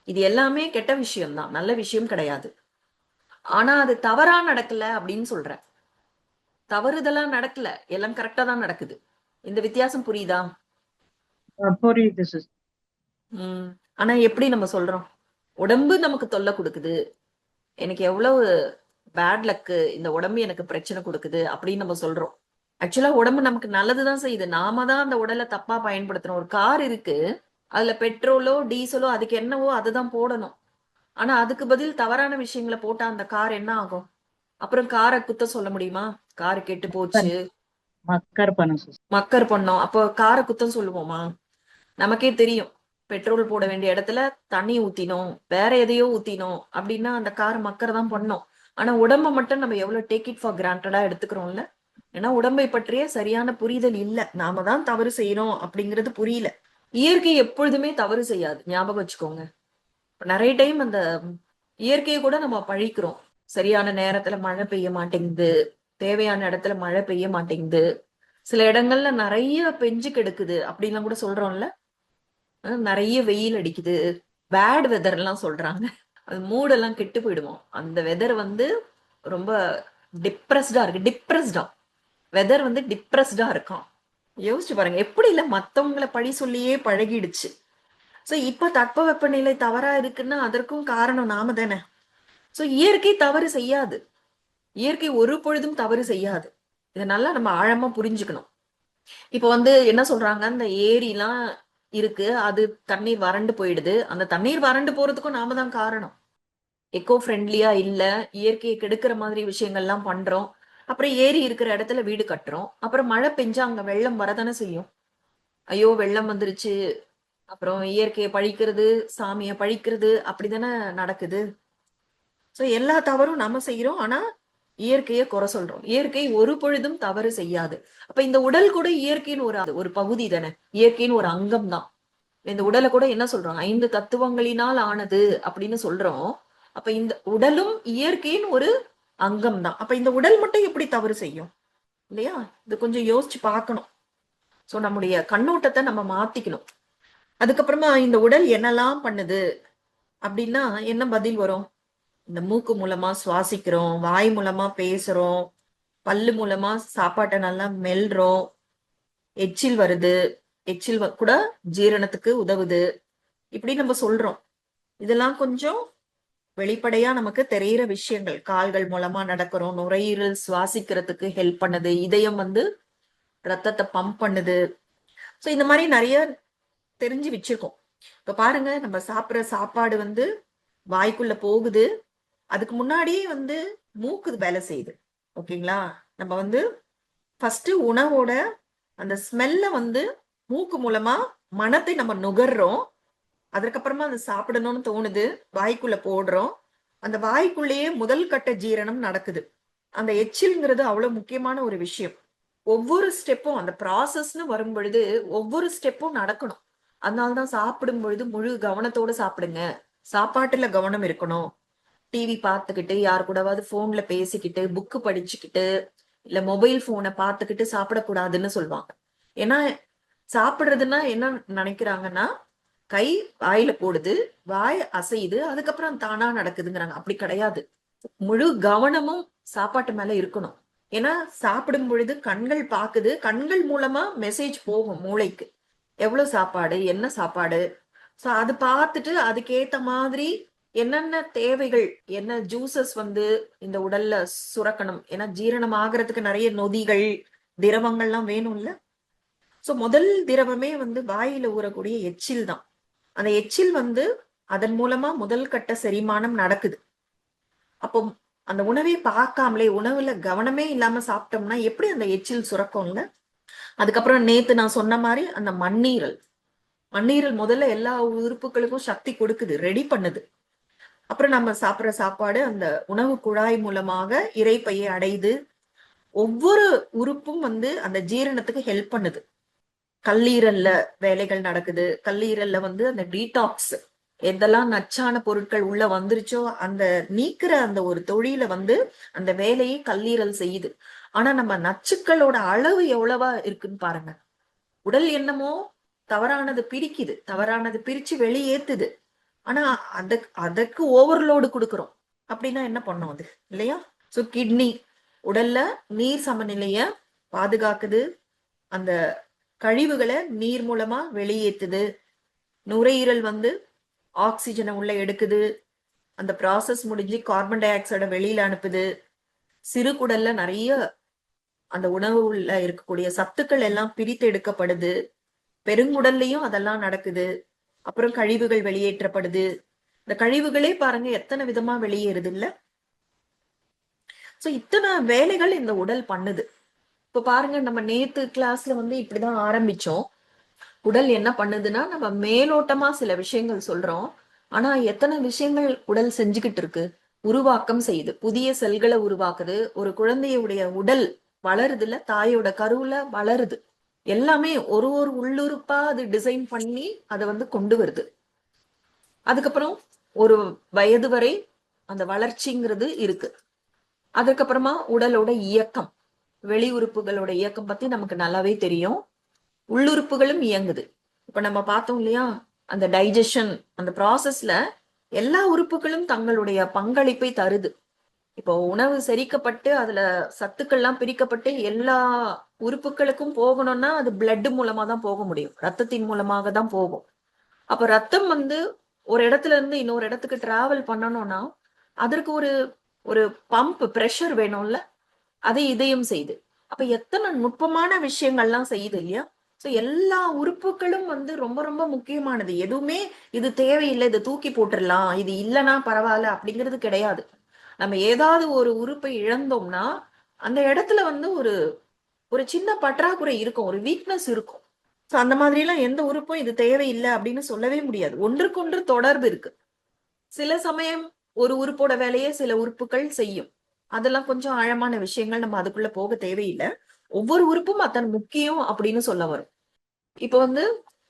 இது எல்லாமே கெட்ட விஷயம்தான், நல்ல விஷயம் கிடையாது. ஆனா அது தவறா நடக்கல அப்படின்னு சொல்றேன். தவறுதலா நடக்கல, எல்லாம் கரெக்டா தான் நடக்குது. இந்த வித்தியாசம் புரியுதா? புரியுது சிஸ்டர். ஆனா எப்படி நம்ம சொல்றோம், உடம்பு நமக்கு தொல்லை கொடுக்குது, எனக்கு எவ்வளவு பேட் லக்கு, இந்த உடம்பு எனக்கு பிரச்சனை கொடுக்குது அப்படின்னு நம்ம சொல்றோம். ஆக்சுவலா உடம்பு நமக்கு நல்லதுதான் செய்யுது, நாம தான் அந்த உடலை தப்பா பயன்படுத்துறோம். ஒரு கார் இருக்கு, அதுல பெட்ரோலோ டீசலோ அதுக்கு என்னவோ அதுதான் போடணும். ஆனா அதுக்கு பதில் தவறான விஷயங்களை போட்டா அந்த கார் என்ன ஆகும்? அப்புறம் காரை குத்த சொல்ல முடியுமா? கார் கெட்டு போச்சு, மக்கர் பண்ண சிஸ்டர். மக்கர் பண்ணோம், அப்போ காரை குத்தம் சொல்லுவோமா? நமக்கே தெரியும், பெட்ரோல் போட வேண்டிய இடத்துல தண்ணி ஊத்தினோம், வேற எதையோ ஊத்தினோம் அப்படின்னா அந்த கார் மக்கர் தான் பண்ணோம். ஆனா உடம்ப மட்டும் நம்ம எவ்வளவு டேக் இட் ஃபார் கிராண்டடா எடுத்துக்கிறோம்ல. ஏன்னா உடம்பை பற்றிய சரியான புரிதல் இல்ல, நாம தான் தவறு செய்யறோம் அப்படிங்கிறது புரியல. இயற்கை எப்பொழுதுமே தவறு செய்யாது, ஞாபகம் வச்சுக்கோங்க. நிறைய டைம் அந்த இயற்கையை கூட நம்ம பழிக்கிறோம். சரியான நேரத்துல மழை பெய்ய மாட்டேங்குது, தேவையான இடத்துல மழை பெய்ய மாட்டேங்குது, சில இடங்கள்ல நிறைய பெஞ்சு கெடுக்குது அப்படின்லாம் கூட சொல்றோம்ல. நிறைய வெயில் அடிக்குது, பேட் வெதர் எல்லாம் சொல்றாங்க. அது மூடெல்லாம் கெட்டு போயிடுவோம். அந்த வெதர் வந்து ரொம்ப டிப்ரெஸ்டா இருக்கு, டிப்ரெஸ்டா வெதர் வந்து டிப்ரெஸ்டா இருக்கும். யோசிச்சு பாருங்க, எப்படி இல்ல மத்தவங்களை பழி சொல்லியே பழகிடுச்சு. சோ இப்ப தட்பவெப்பநிலை தவறா இருக்குன்னா அதற்கும் காரணம் நாம தானே. சோ இயற்கை தவறு செய்யாது, இயற்கை ஒரு பொழுதும் தவறு செய்யாது. இதை நல்லா நம்ம ஆழமா புரிஞ்சுக்கணும். இப்ப வந்து என்ன சொல்றாங்க, இந்த ஏரிலாம் இருக்கு, அது தண்ணீர் வறண்டு போயிடுது. அந்த தண்ணீர் வறண்டு போறதுக்கும் நாம தான் காரணம். எக்கோ ஃப்ரெண்ட்லியா இல்ல, இயற்கையை கெடுக்கிற மாதிரி விஷயங்கள்லாம் பண்றோம். அப்புறம் ஏரி இருக்கிற இடத்துல வீடு கட்டுறோம், அப்புறம் மழை பெஞ்சா அங்க வெள்ளம் வரதானே செய்யும். ஐயோ வெள்ளம் வந்துருச்சு, அப்புறம் இயற்கையை பழிக்கிறது, சாமியை பழிக்கிறது, அப்படிதானே நடக்குது. சோ எல்லா தவறும் நம்ம செய்யறோம், ஆனா இயற்கையை குறை சொல்றோம். இயற்கை ஒரு பொழுதும் தவறு செய்யாது. அப்ப இந்த உடல் கூட இயற்கையின் ஒரு பகுதி தானே, இயற்கையின் ஒரு அங்கம் தான். இந்த உடலை கூட என்ன சொல்றோம், 5 தத்துவங்களினால் ஆனது அப்படின்னு சொல்றோம். அப்ப இந்த உடலும் இயற்கையின் ஒரு அங்கம் தான். அப்ப இந்த உடல் மட்டும் எப்படி தவறு செய்யும் இல்லையா? இது கொஞ்சம் யோசிச்சு பார்க்கணும். சோ நம்முடைய கண்ணோட்டத்தை நம்ம மாத்திக்கணும். அதுக்கப்புறமா இந்த உடல் என்னெல்லாம் பண்ணுது அப்படின்னா என்ன பதில் வரும்? இந்த மூக்கு மூலமா சுவாசிக்கிறோம், வாய் மூலமா பேசுறோம், பல்லு மூலமா சாப்பாட்டை நல்லா மெல்றோம், எச்சில் வருது, எச்சில் கூட ஜீரணத்துக்கு உதவுது, இப்படி நம்ம சொல்றோம். இதெல்லாம் கொஞ்சம் வெளிப்படையா நமக்கு தெரியிற விஷயங்கள். கால்கள் மூலமா நடக்கிறோம், நுரையீரல் சுவாசிக்கிறதுக்கு ஹெல்ப் பண்ணுது, இதயம் வந்து ரத்தத்தை பம்ப் பண்ணுது. சோ இந்த மாதிரி நிறைய தெரிஞ்சு வச்சிருக்கோம். இப்ப பாருங்க, நம்ம சாப்பிடுற சாப்பாடு வந்து வாய்க்குள்ள போகுது, அதுக்கு முன்னாடியே வந்து மூக்கு வேலை செய்யுது. ஓகேங்களா? நம்ம வந்து ஃபர்ஸ்ட் உணவோட அந்த ஸ்மெல்ல வந்து மூக்கு மூலமா மணத்தை நம்ம நுகர்றோம். அதுக்கப்புறமா அதை சாப்பிடணும்னு தோணுது, வாய்க்குள்ள போடுறோம். அந்த வாய்க்குள்ளேயே முதல் கட்ட ஜீரணம் நடக்குது. அந்த எச்சில்ங்கிறது அவ்வளவு முக்கியமான ஒரு விஷயம். ஒவ்வொரு ஸ்டெப்பும் அந்த ப்ராசஸ்னு வரும் பொழுது ஒவ்வொரு ஸ்டெப்பும் நடக்கணும். அதனாலதான் சாப்பிடும் பொழுது முழு கவனத்தோட சாப்பிடுங்க. சாப்பாட்டுல கவனம் இருக்கணும். டிவி பார்த்துக்கிட்டு யார் கூடவாவது போன்ல பேசிக்கிட்டு புக்கு படிச்சுக்கிட்டு இல்ல மொபைல் போனை பார்த்துக்கிட்டு சாப்பிடக்கூடாதுன்னு சொல்லுவாங்க. ஏன்னா சாப்பிடுறதுன்னா என்ன நினைக்கிறாங்கன்னா, கை வாயில போடுது, வாய் அசையுது, அதுக்கப்புறம் தானா நடக்குதுங்கிறாங்க. அப்படி கிடையாது. முழு கவனமும் சாப்பாட்டு மேல இருக்கணும். ஏன்னா சாப்பிடும் பொழுது கண்கள் பாக்குது, கண்கள் மூலமா மெசேஜ் போகும் மூளைக்கு. எவ்வளவு சாப்பாடு, என்ன சாப்பாடு, சோ அது பார்த்துட்டு அதுக்கேத்த மாதிரி என்னென்ன தேவைகள், என்ன ஜூசஸ் வந்து இந்த உடல்ல சுரக்கணும். ஏன்னா ஜீரணம் ஆகிறதுக்கு நிறைய நொதிகள், திரவங்கள்லாம் வேணும்ல. சோ முதல் திரவமே வந்து வாயில ஊறக்கூடிய எச்சில் தான். அந்த எச்சில் வந்து அதன் மூலமா முதல் கட்ட செரிமானம் நடக்குது. அப்போ அந்த உணவே பார்க்காமலே, உணவுல கவனமே இல்லாம சாப்பிட்டோம்னா எப்படி அந்த எச்சில் சுரக்கும்ல. அதுக்கப்புறம் நேத்து நான் சொன்ன மாதிரி அந்த மண்ணீரல், மண்ணீரல் முதல்ல எல்லா உறுப்புகளுக்கும் சக்தி கொடுக்குது, ரெடி பண்ணுது. அப்புறம் நம்ம சாப்பிடுற சாப்பாடு அந்த உணவு குழாய் மூலமாக இரைப்பையை அடையுது. ஒவ்வொரு உறுப்பும் வந்து அந்த ஜீரணத்துக்கு ஹெல்ப் பண்ணுது. கல்லீரல்ல வேலைகள் நடக்குது. கல்லீரல்ல வந்து அந்த டீடாக்ஸ், எதெல்லாம் நச்சான பொருட்கள் உள்ள வந்துருச்சோ அந்த நீக்கிற அந்த ஒரு தொழில வந்து அந்த வேலையை கல்லீரல் செய்யுது. ஆனா நம்ம நச்சுக்களோட அளவு எவ்வளவா இருக்குன்னு பாருங்க. உடல் என்னமோ தவறானது பிரிக்குது, தவறானது பிரிச்சு வெளியேத்துது. ஆனா அதற்கு ஓவர்லோடு கொடுக்குறோம். அப்படின்னா என்ன பண்ணும் அது, இல்லையா? சோ கிட்னி உடல்ல நீர் சமநிலைய பாதுகாக்குது, அந்த கழிவுகளை நீர் மூலமா வெளியேத்துது. நுரையீரல் வந்து ஆக்சிஜனை உள்ள எடுக்குது, அந்த ப்ராசஸ் முடிஞ்சு கார்பன் டை ஆக்சைடை வெளியில அனுப்புது. சிறுகுடல்ல நிறைய அந்த உணவு உள்ள இருக்கக்கூடிய சத்துக்கள் எல்லாம் பிரித்து எடுக்கப்படுது. பெருங்குடல்லையும் அதெல்லாம் நடக்குது. அப்புறம் கழிவுகள் வெளியேற்றப்படுது. இந்த கழிவுகளே பாருங்க எத்தனை விதமா வெளியேறுது இல்ல. சோ இத்தனை வேலைகள் இந்த உடல் பண்ணுது. இப்ப பாருங்க, நம்ம நேத்து கிளாஸ்ல வந்து இப்படிதான் ஆரம்பிச்சோம். உடல் என்ன பண்ணுதுன்னா, நம்ம மேலோட்டமா சில விஷயங்கள் சொல்றோம். ஆனா எத்தனை விஷயங்கள் உடல் செஞ்சுக்கிட்டு இருக்கு. உருவாக்கம் செய்யுது, புதிய செல்களை உருவாக்குது. ஒரு குழந்தையுடைய உடல் வளருதுல, தாயோட கருவுல வளருது. எல்லாமே ஒரு ஒரு உள்ளுறுப்பா அது டிசைன் பண்ணி அதை வந்து கொண்டு வருது. அதுக்கப்புறம் ஒரு வயது வரை அந்த வளர்ச்சிங்கிறது இருக்கு. அதுக்கப்புறமா உடலோட இயக்கம், வெளி உறுப்புகளோட இயக்கம் பத்தி நமக்கு நல்லாவே தெரியும். உள்ளுறுப்புகளும் இயங்குது. இப்ப நம்ம பார்த்தோம் இல்லையா, அந்த டைஜஷன் அந்த ப்ராசஸ்ல எல்லா உறுப்புகளும் தங்களுடைய பங்களிப்பை தருது. இப்போ உணவு செரிக்கப்பட்டு அதுல சத்துக்கள்லாம் பிரிக்கப்பட்டு எல்லா உறுப்புகளுக்கும் போகணும்னா அது பிளட் மூலமா தான் போக முடியும், ரத்தத்தின் மூலமாக தான் போகும். அப்ப ரத்தம் வந்து ஒரு இடத்துல இருந்து இன்னொரு இடத்துக்கு டிராவல் பண்ணணும்னா அதற்கு ஒரு ஒரு பம்ப் பிரஷர் வேணும்ல, அதை இதயம் செய்யுது. அப்ப எத்தனை நுட்பமான விஷயங்கள்லாம் செய்யுது இல்லையா. சோ எல்லா உறுப்புகளும் வந்து ரொம்ப ரொம்ப முக்கியமானது. எதுவுமே இது தேவையில்லை, இதை தூக்கி போட்டுடலாம், இது இல்லைன்னா பரவாயில்ல அப்படிங்கிறது கிடையாது. நம்ம ஏதாவது ஒரு உறுப்பை இழந்தோம்னா அந்த இடத்துல வந்து ஒரு ஒரு சின்ன பற்றாக்குறை இருக்கும், ஒரு வீக்னஸ் இருக்கும். சோ அந்த மாதிரி எல்லாம் எந்த உறுப்பும் இது தேவையில்லை அப்படின்னு சொல்லவே முடியாது. ஒன்றுக்கொன்று தொடர்பு இருக்கு. சில சமயம் ஒரு உறுப்போட வேலையை சில உறுப்புகள் செய்யும். அதெல்லாம் கொஞ்சம் ஆழமான விஷயங்கள், நம்ம அதுக்குள்ள போக தேவையில்லை. ஒவ்வொரு உறுப்பும் அத்தனை முக்கியம் அப்படின்னு சொல்ல வரும். இப்ப வந்து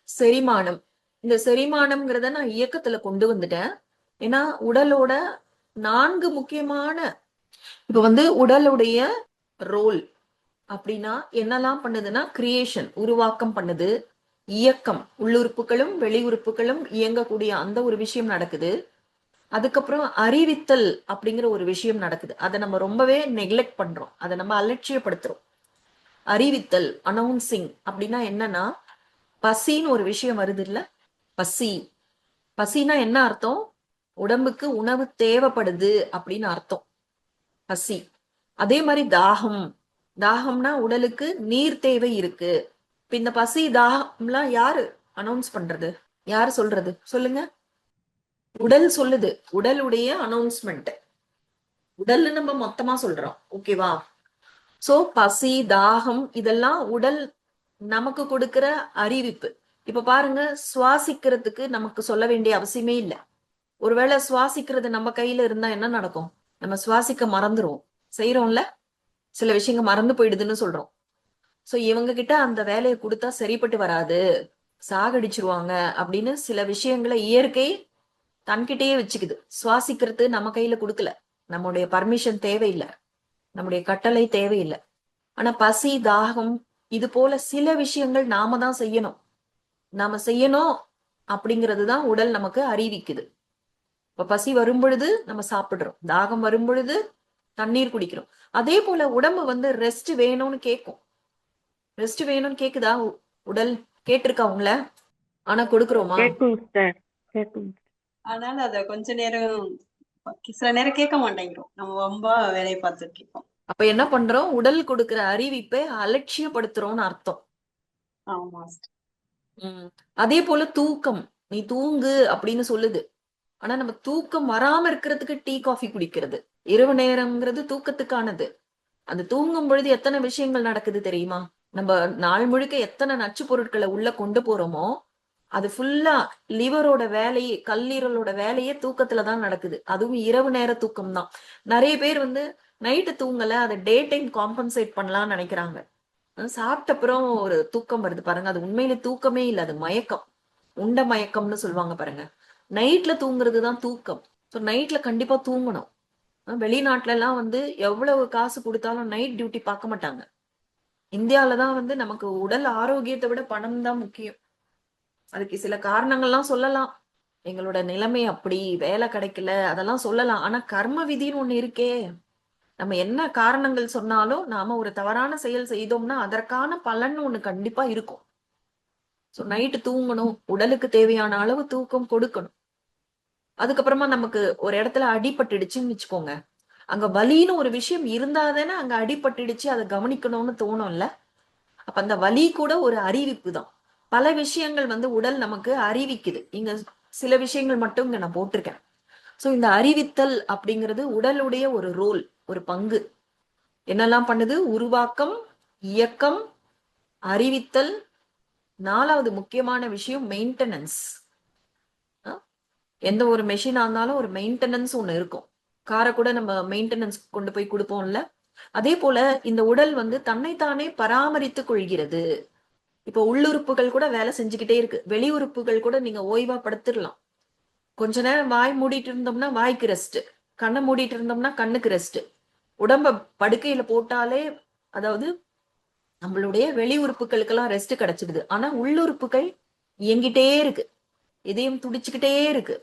செரிமானம், இந்த செரிமானம்ங்கிறத நான் இயக்கத்துல கொண்டு வந்துட்டேன். ஏன்னா உடலோட 4 முக்கியமான, இப்ப வந்து உடலுடைய ரோல் அப்படின்னா என்னெல்லாம் பண்ணுதுன்னா, கிரியேஷன் உருவாக்கம் பண்ணுது, இயக்கம் உள்ளுறுப்புகளும் வெளி உறுப்புகளும் இயங்கக்கூடிய அந்த ஒரு விஷயம் நடக்குது. அதுக்கப்புறம் அறிவித்தல் அப்படிங்கிற ஒரு விஷயம் நடக்குது. அதை நம்ம ரொம்பவே நெக்லெக்ட் பண்றோம், அதை நம்ம அலட்சியப்படுத்துறோம். அறிவித்தல், அனௌன்சிங் அப்படின்னா என்னன்னா, பசின்னு ஒரு விஷயம் வருது இல்ல. பசி, பசினா என்ன அர்த்தம்? உடம்புக்கு உணவு தேவைப்படுது அப்படின்னு அர்த்தம், பசி. அதே மாதிரி தாகம், தாகம்னா உடலுக்கு நீர் தேவை இருக்கு. இப்ப இந்த பசி தாகம்லாம் யாரு அனௌன்ஸ் பண்றது, யாரு சொல்றது சொல்லுங்க? உடல் சொல்லுது, உடலுடைய அனௌன்ஸ்மெண்ட். உடல்னு நம்ம மொத்தமா சொல்றோம். ஓகேவா? சோ பசி, தாகம் இதெல்லாம் உடல் நமக்கு கொடுக்கிற அறிவிப்பு. இப்ப பாருங்க, சுவாசிக்கிறதுக்கு நமக்கு சொல்ல வேண்டிய அவசியமே இல்லை. ஒருவேளை சுவாசிக்கிறது நம்ம கையில இருந்தா என்ன நடக்கும்? நம்ம சுவாசிக்க மறந்துருவோம். செய்யறோம்ல, சில விஷயங்கள் மறந்து போயிடுதுன்னு சொல்றோம். சோ இவங்க கிட்ட அந்த வேலையை கொடுத்தா சரிப்பட்டு வராது, சாகடிச்சிருவாங்க அப்படின்னு சில விஷயங்களை இயற்கை தன்கிட்டயே வச்சுக்குது. சுவாசிக்கிறது நம்ம கையில கொடுக்கல, நம்முடைய பர்மிஷன் தேவையில்லை, நம்முடைய கட்டளை தேவையில்லை. ஆனா பசி, தாகம் இது போல சில விஷயங்கள் நாம தான் செய்யணும். நாம செய்யணும் அப்படிங்கிறது தான் உடல் நமக்கு அறிவிக்குது. இப்ப பசி வரும் பொழுது நம்ம சாப்பிடுறோம், தாகம் வரும் பொழுது தண்ணீர் குடிக்கிறோம். அதே போல உடம்பு வந்து ரெஸ்ட் வேணும்னு கேட்கும். ரெஸ்ட் வேணும்னு கேக்குதா உடல்? கேட்டிருக்கா உங்கள? ஆனா கொடுக்குறோமா? கேட்கும் சிஸ்டர், கேட்கும். அதனால அத கொஞ்ச நேரம் சில நேரம் கேட்க மாட்டேங்கிறோம். நம்ம ரொம்ப வேலையை பார்த்துட்டு இருக்கோம். அப்ப என்ன பண்றோம்? உடல் கொடுக்கிற அறிவிப்பை அலட்சியப்படுத்துறோம்னு அர்த்தம். ஆமா. அதே போல தூக்கம், நீ தூங்கு அப்படின்னு சொல்லுது. ஆனா நம்ம தூக்கம் வராம இருக்கிறதுக்கு டீ காஃபி குடிக்கிறது. இரவு நேரம்ங்கிறது தூக்கத்துக்கானது. அந்த தூங்கும் பொழுது எத்தனை விஷயங்கள் நடக்குது தெரியுமா? நம்ம நாள் முழுக்க எத்தனை நச்சு பொருட்களை உள்ள கொண்டு போறோமோ அது ஃபுல்லா லிவரோட வேலையே, கல்லீரலோட வேலையே தூக்கத்துலதான் நடக்குது. அதுவும் இரவு நேர தூக்கம் தான். நிறைய பேர் வந்து நைட்டு தூங்கல, அதை டே டைம் காம்பன்சேட் பண்ணலாம்னு நினைக்கிறாங்க. சாப்பிட்ட அப்புறம் ஒரு தூக்கம் வருது பாருங்க, அது உண்மையில தூக்கமே இல்லை, அது மயக்கம். உண்ட மயக்கம்னு சொல்லுவாங்க பாருங்க. நைட்ல தூங்குறது தான் தூக்கம். ஸோ நைட்ல கண்டிப்பா தூங்கணும். வெளிநாட்டுல எல்லாம் வந்து எவ்வளவு காசு கொடுத்தாலும் நைட் டியூட்டி பார்க்க மாட்டாங்க. இந்தியாவிலதான் வந்து நமக்கு உடல் ஆரோக்கியத்தை விட பணம் தான் முக்கியம். அதுக்கு சில காரணங்கள்லாம் சொல்லலாம். எங்களோட நிலைமை அப்படி, வேலை கிடைக்கல, அதெல்லாம் சொல்லலாம். ஆனா கர்ம விதின்னு ஒண்ணு இருக்கே. நம்ம என்ன காரணங்கள் சொன்னாலும் நாம ஒரு தவறான செயல் செய்தோம்னா அதற்கான பலன் ஒண்ணு கண்டிப்பா இருக்கும். சோ நைட்டு தூங்கணும், உடலுக்கு தேவையான அளவு தூக்கம் கொடுக்கணும். அதுக்கப்புறமா நமக்கு ஒரு இடத்துல அடிபட்டுடுச்சுன்னு வச்சுக்கோங்க, அங்க வலின்னு ஒரு விஷயம் இருந்தாதானே அங்க அடிபட்டுடுச்சு, அதை கவனிக்கணும்னு தோணும்ல. அப்ப அந்த வலி கூட ஒரு அறிவிப்பு தான். பல விஷயங்கள் வந்து உடல் நமக்கு அறிவிக்குது. இங்க சில விஷயங்கள் மட்டும் இங்க நான் போட்டிருக்கேன். சோ இந்த அறிவித்தல் அப்படிங்கிறது உடலுடைய ஒரு ரோல், ஒரு பங்கு. என்னெல்லாம் பண்ணுது? உருவாக்கம், இயக்கம், அறிவித்தல். 4வது முக்கியமான விஷயம் மெயின்டெனன்ஸ். எந்த ஒரு மெஷினா இருந்தாலும் ஒரு மெயின்டெனன்ஸ் ஒண்ணு இருக்கும். காரை கூட நம்ம மெயின்டெனன்ஸ் கொண்டு போய் கொடுப்போம்ல. அதே போல இந்த உடல் வந்து தன்னைத்தானே பராமரித்துக் கொள்கிறது. இப்போ உள்ளுறுப்புகள் கூட வேலை செஞ்சுக்கிட்டே இருக்கு, வெளி உறுப்புகள் கூட நீங்க ஓய்வா படுத்துடலாம். கொஞ்ச நேரம் வாய் மூடிட்டு இருந்தோம்னா வாய்க்கு ரெஸ்ட், கண்ணை மூடிட்டு இருந்தோம்னா கண்ணுக்கு ரெஸ்ட். உடம்ப படுக்கையில போட்டாலே, அதாவது நம்மளுடைய வெளி உறுப்புகளுக்கெல்லாம் ரெஸ்ட் கிடைச்சிடுது. ஆனா உள்ளுறுப்புகள் இயங்கிட்டே இருக்கு, இதயம் துடிச்சுக்கிட்டே இருக்கு,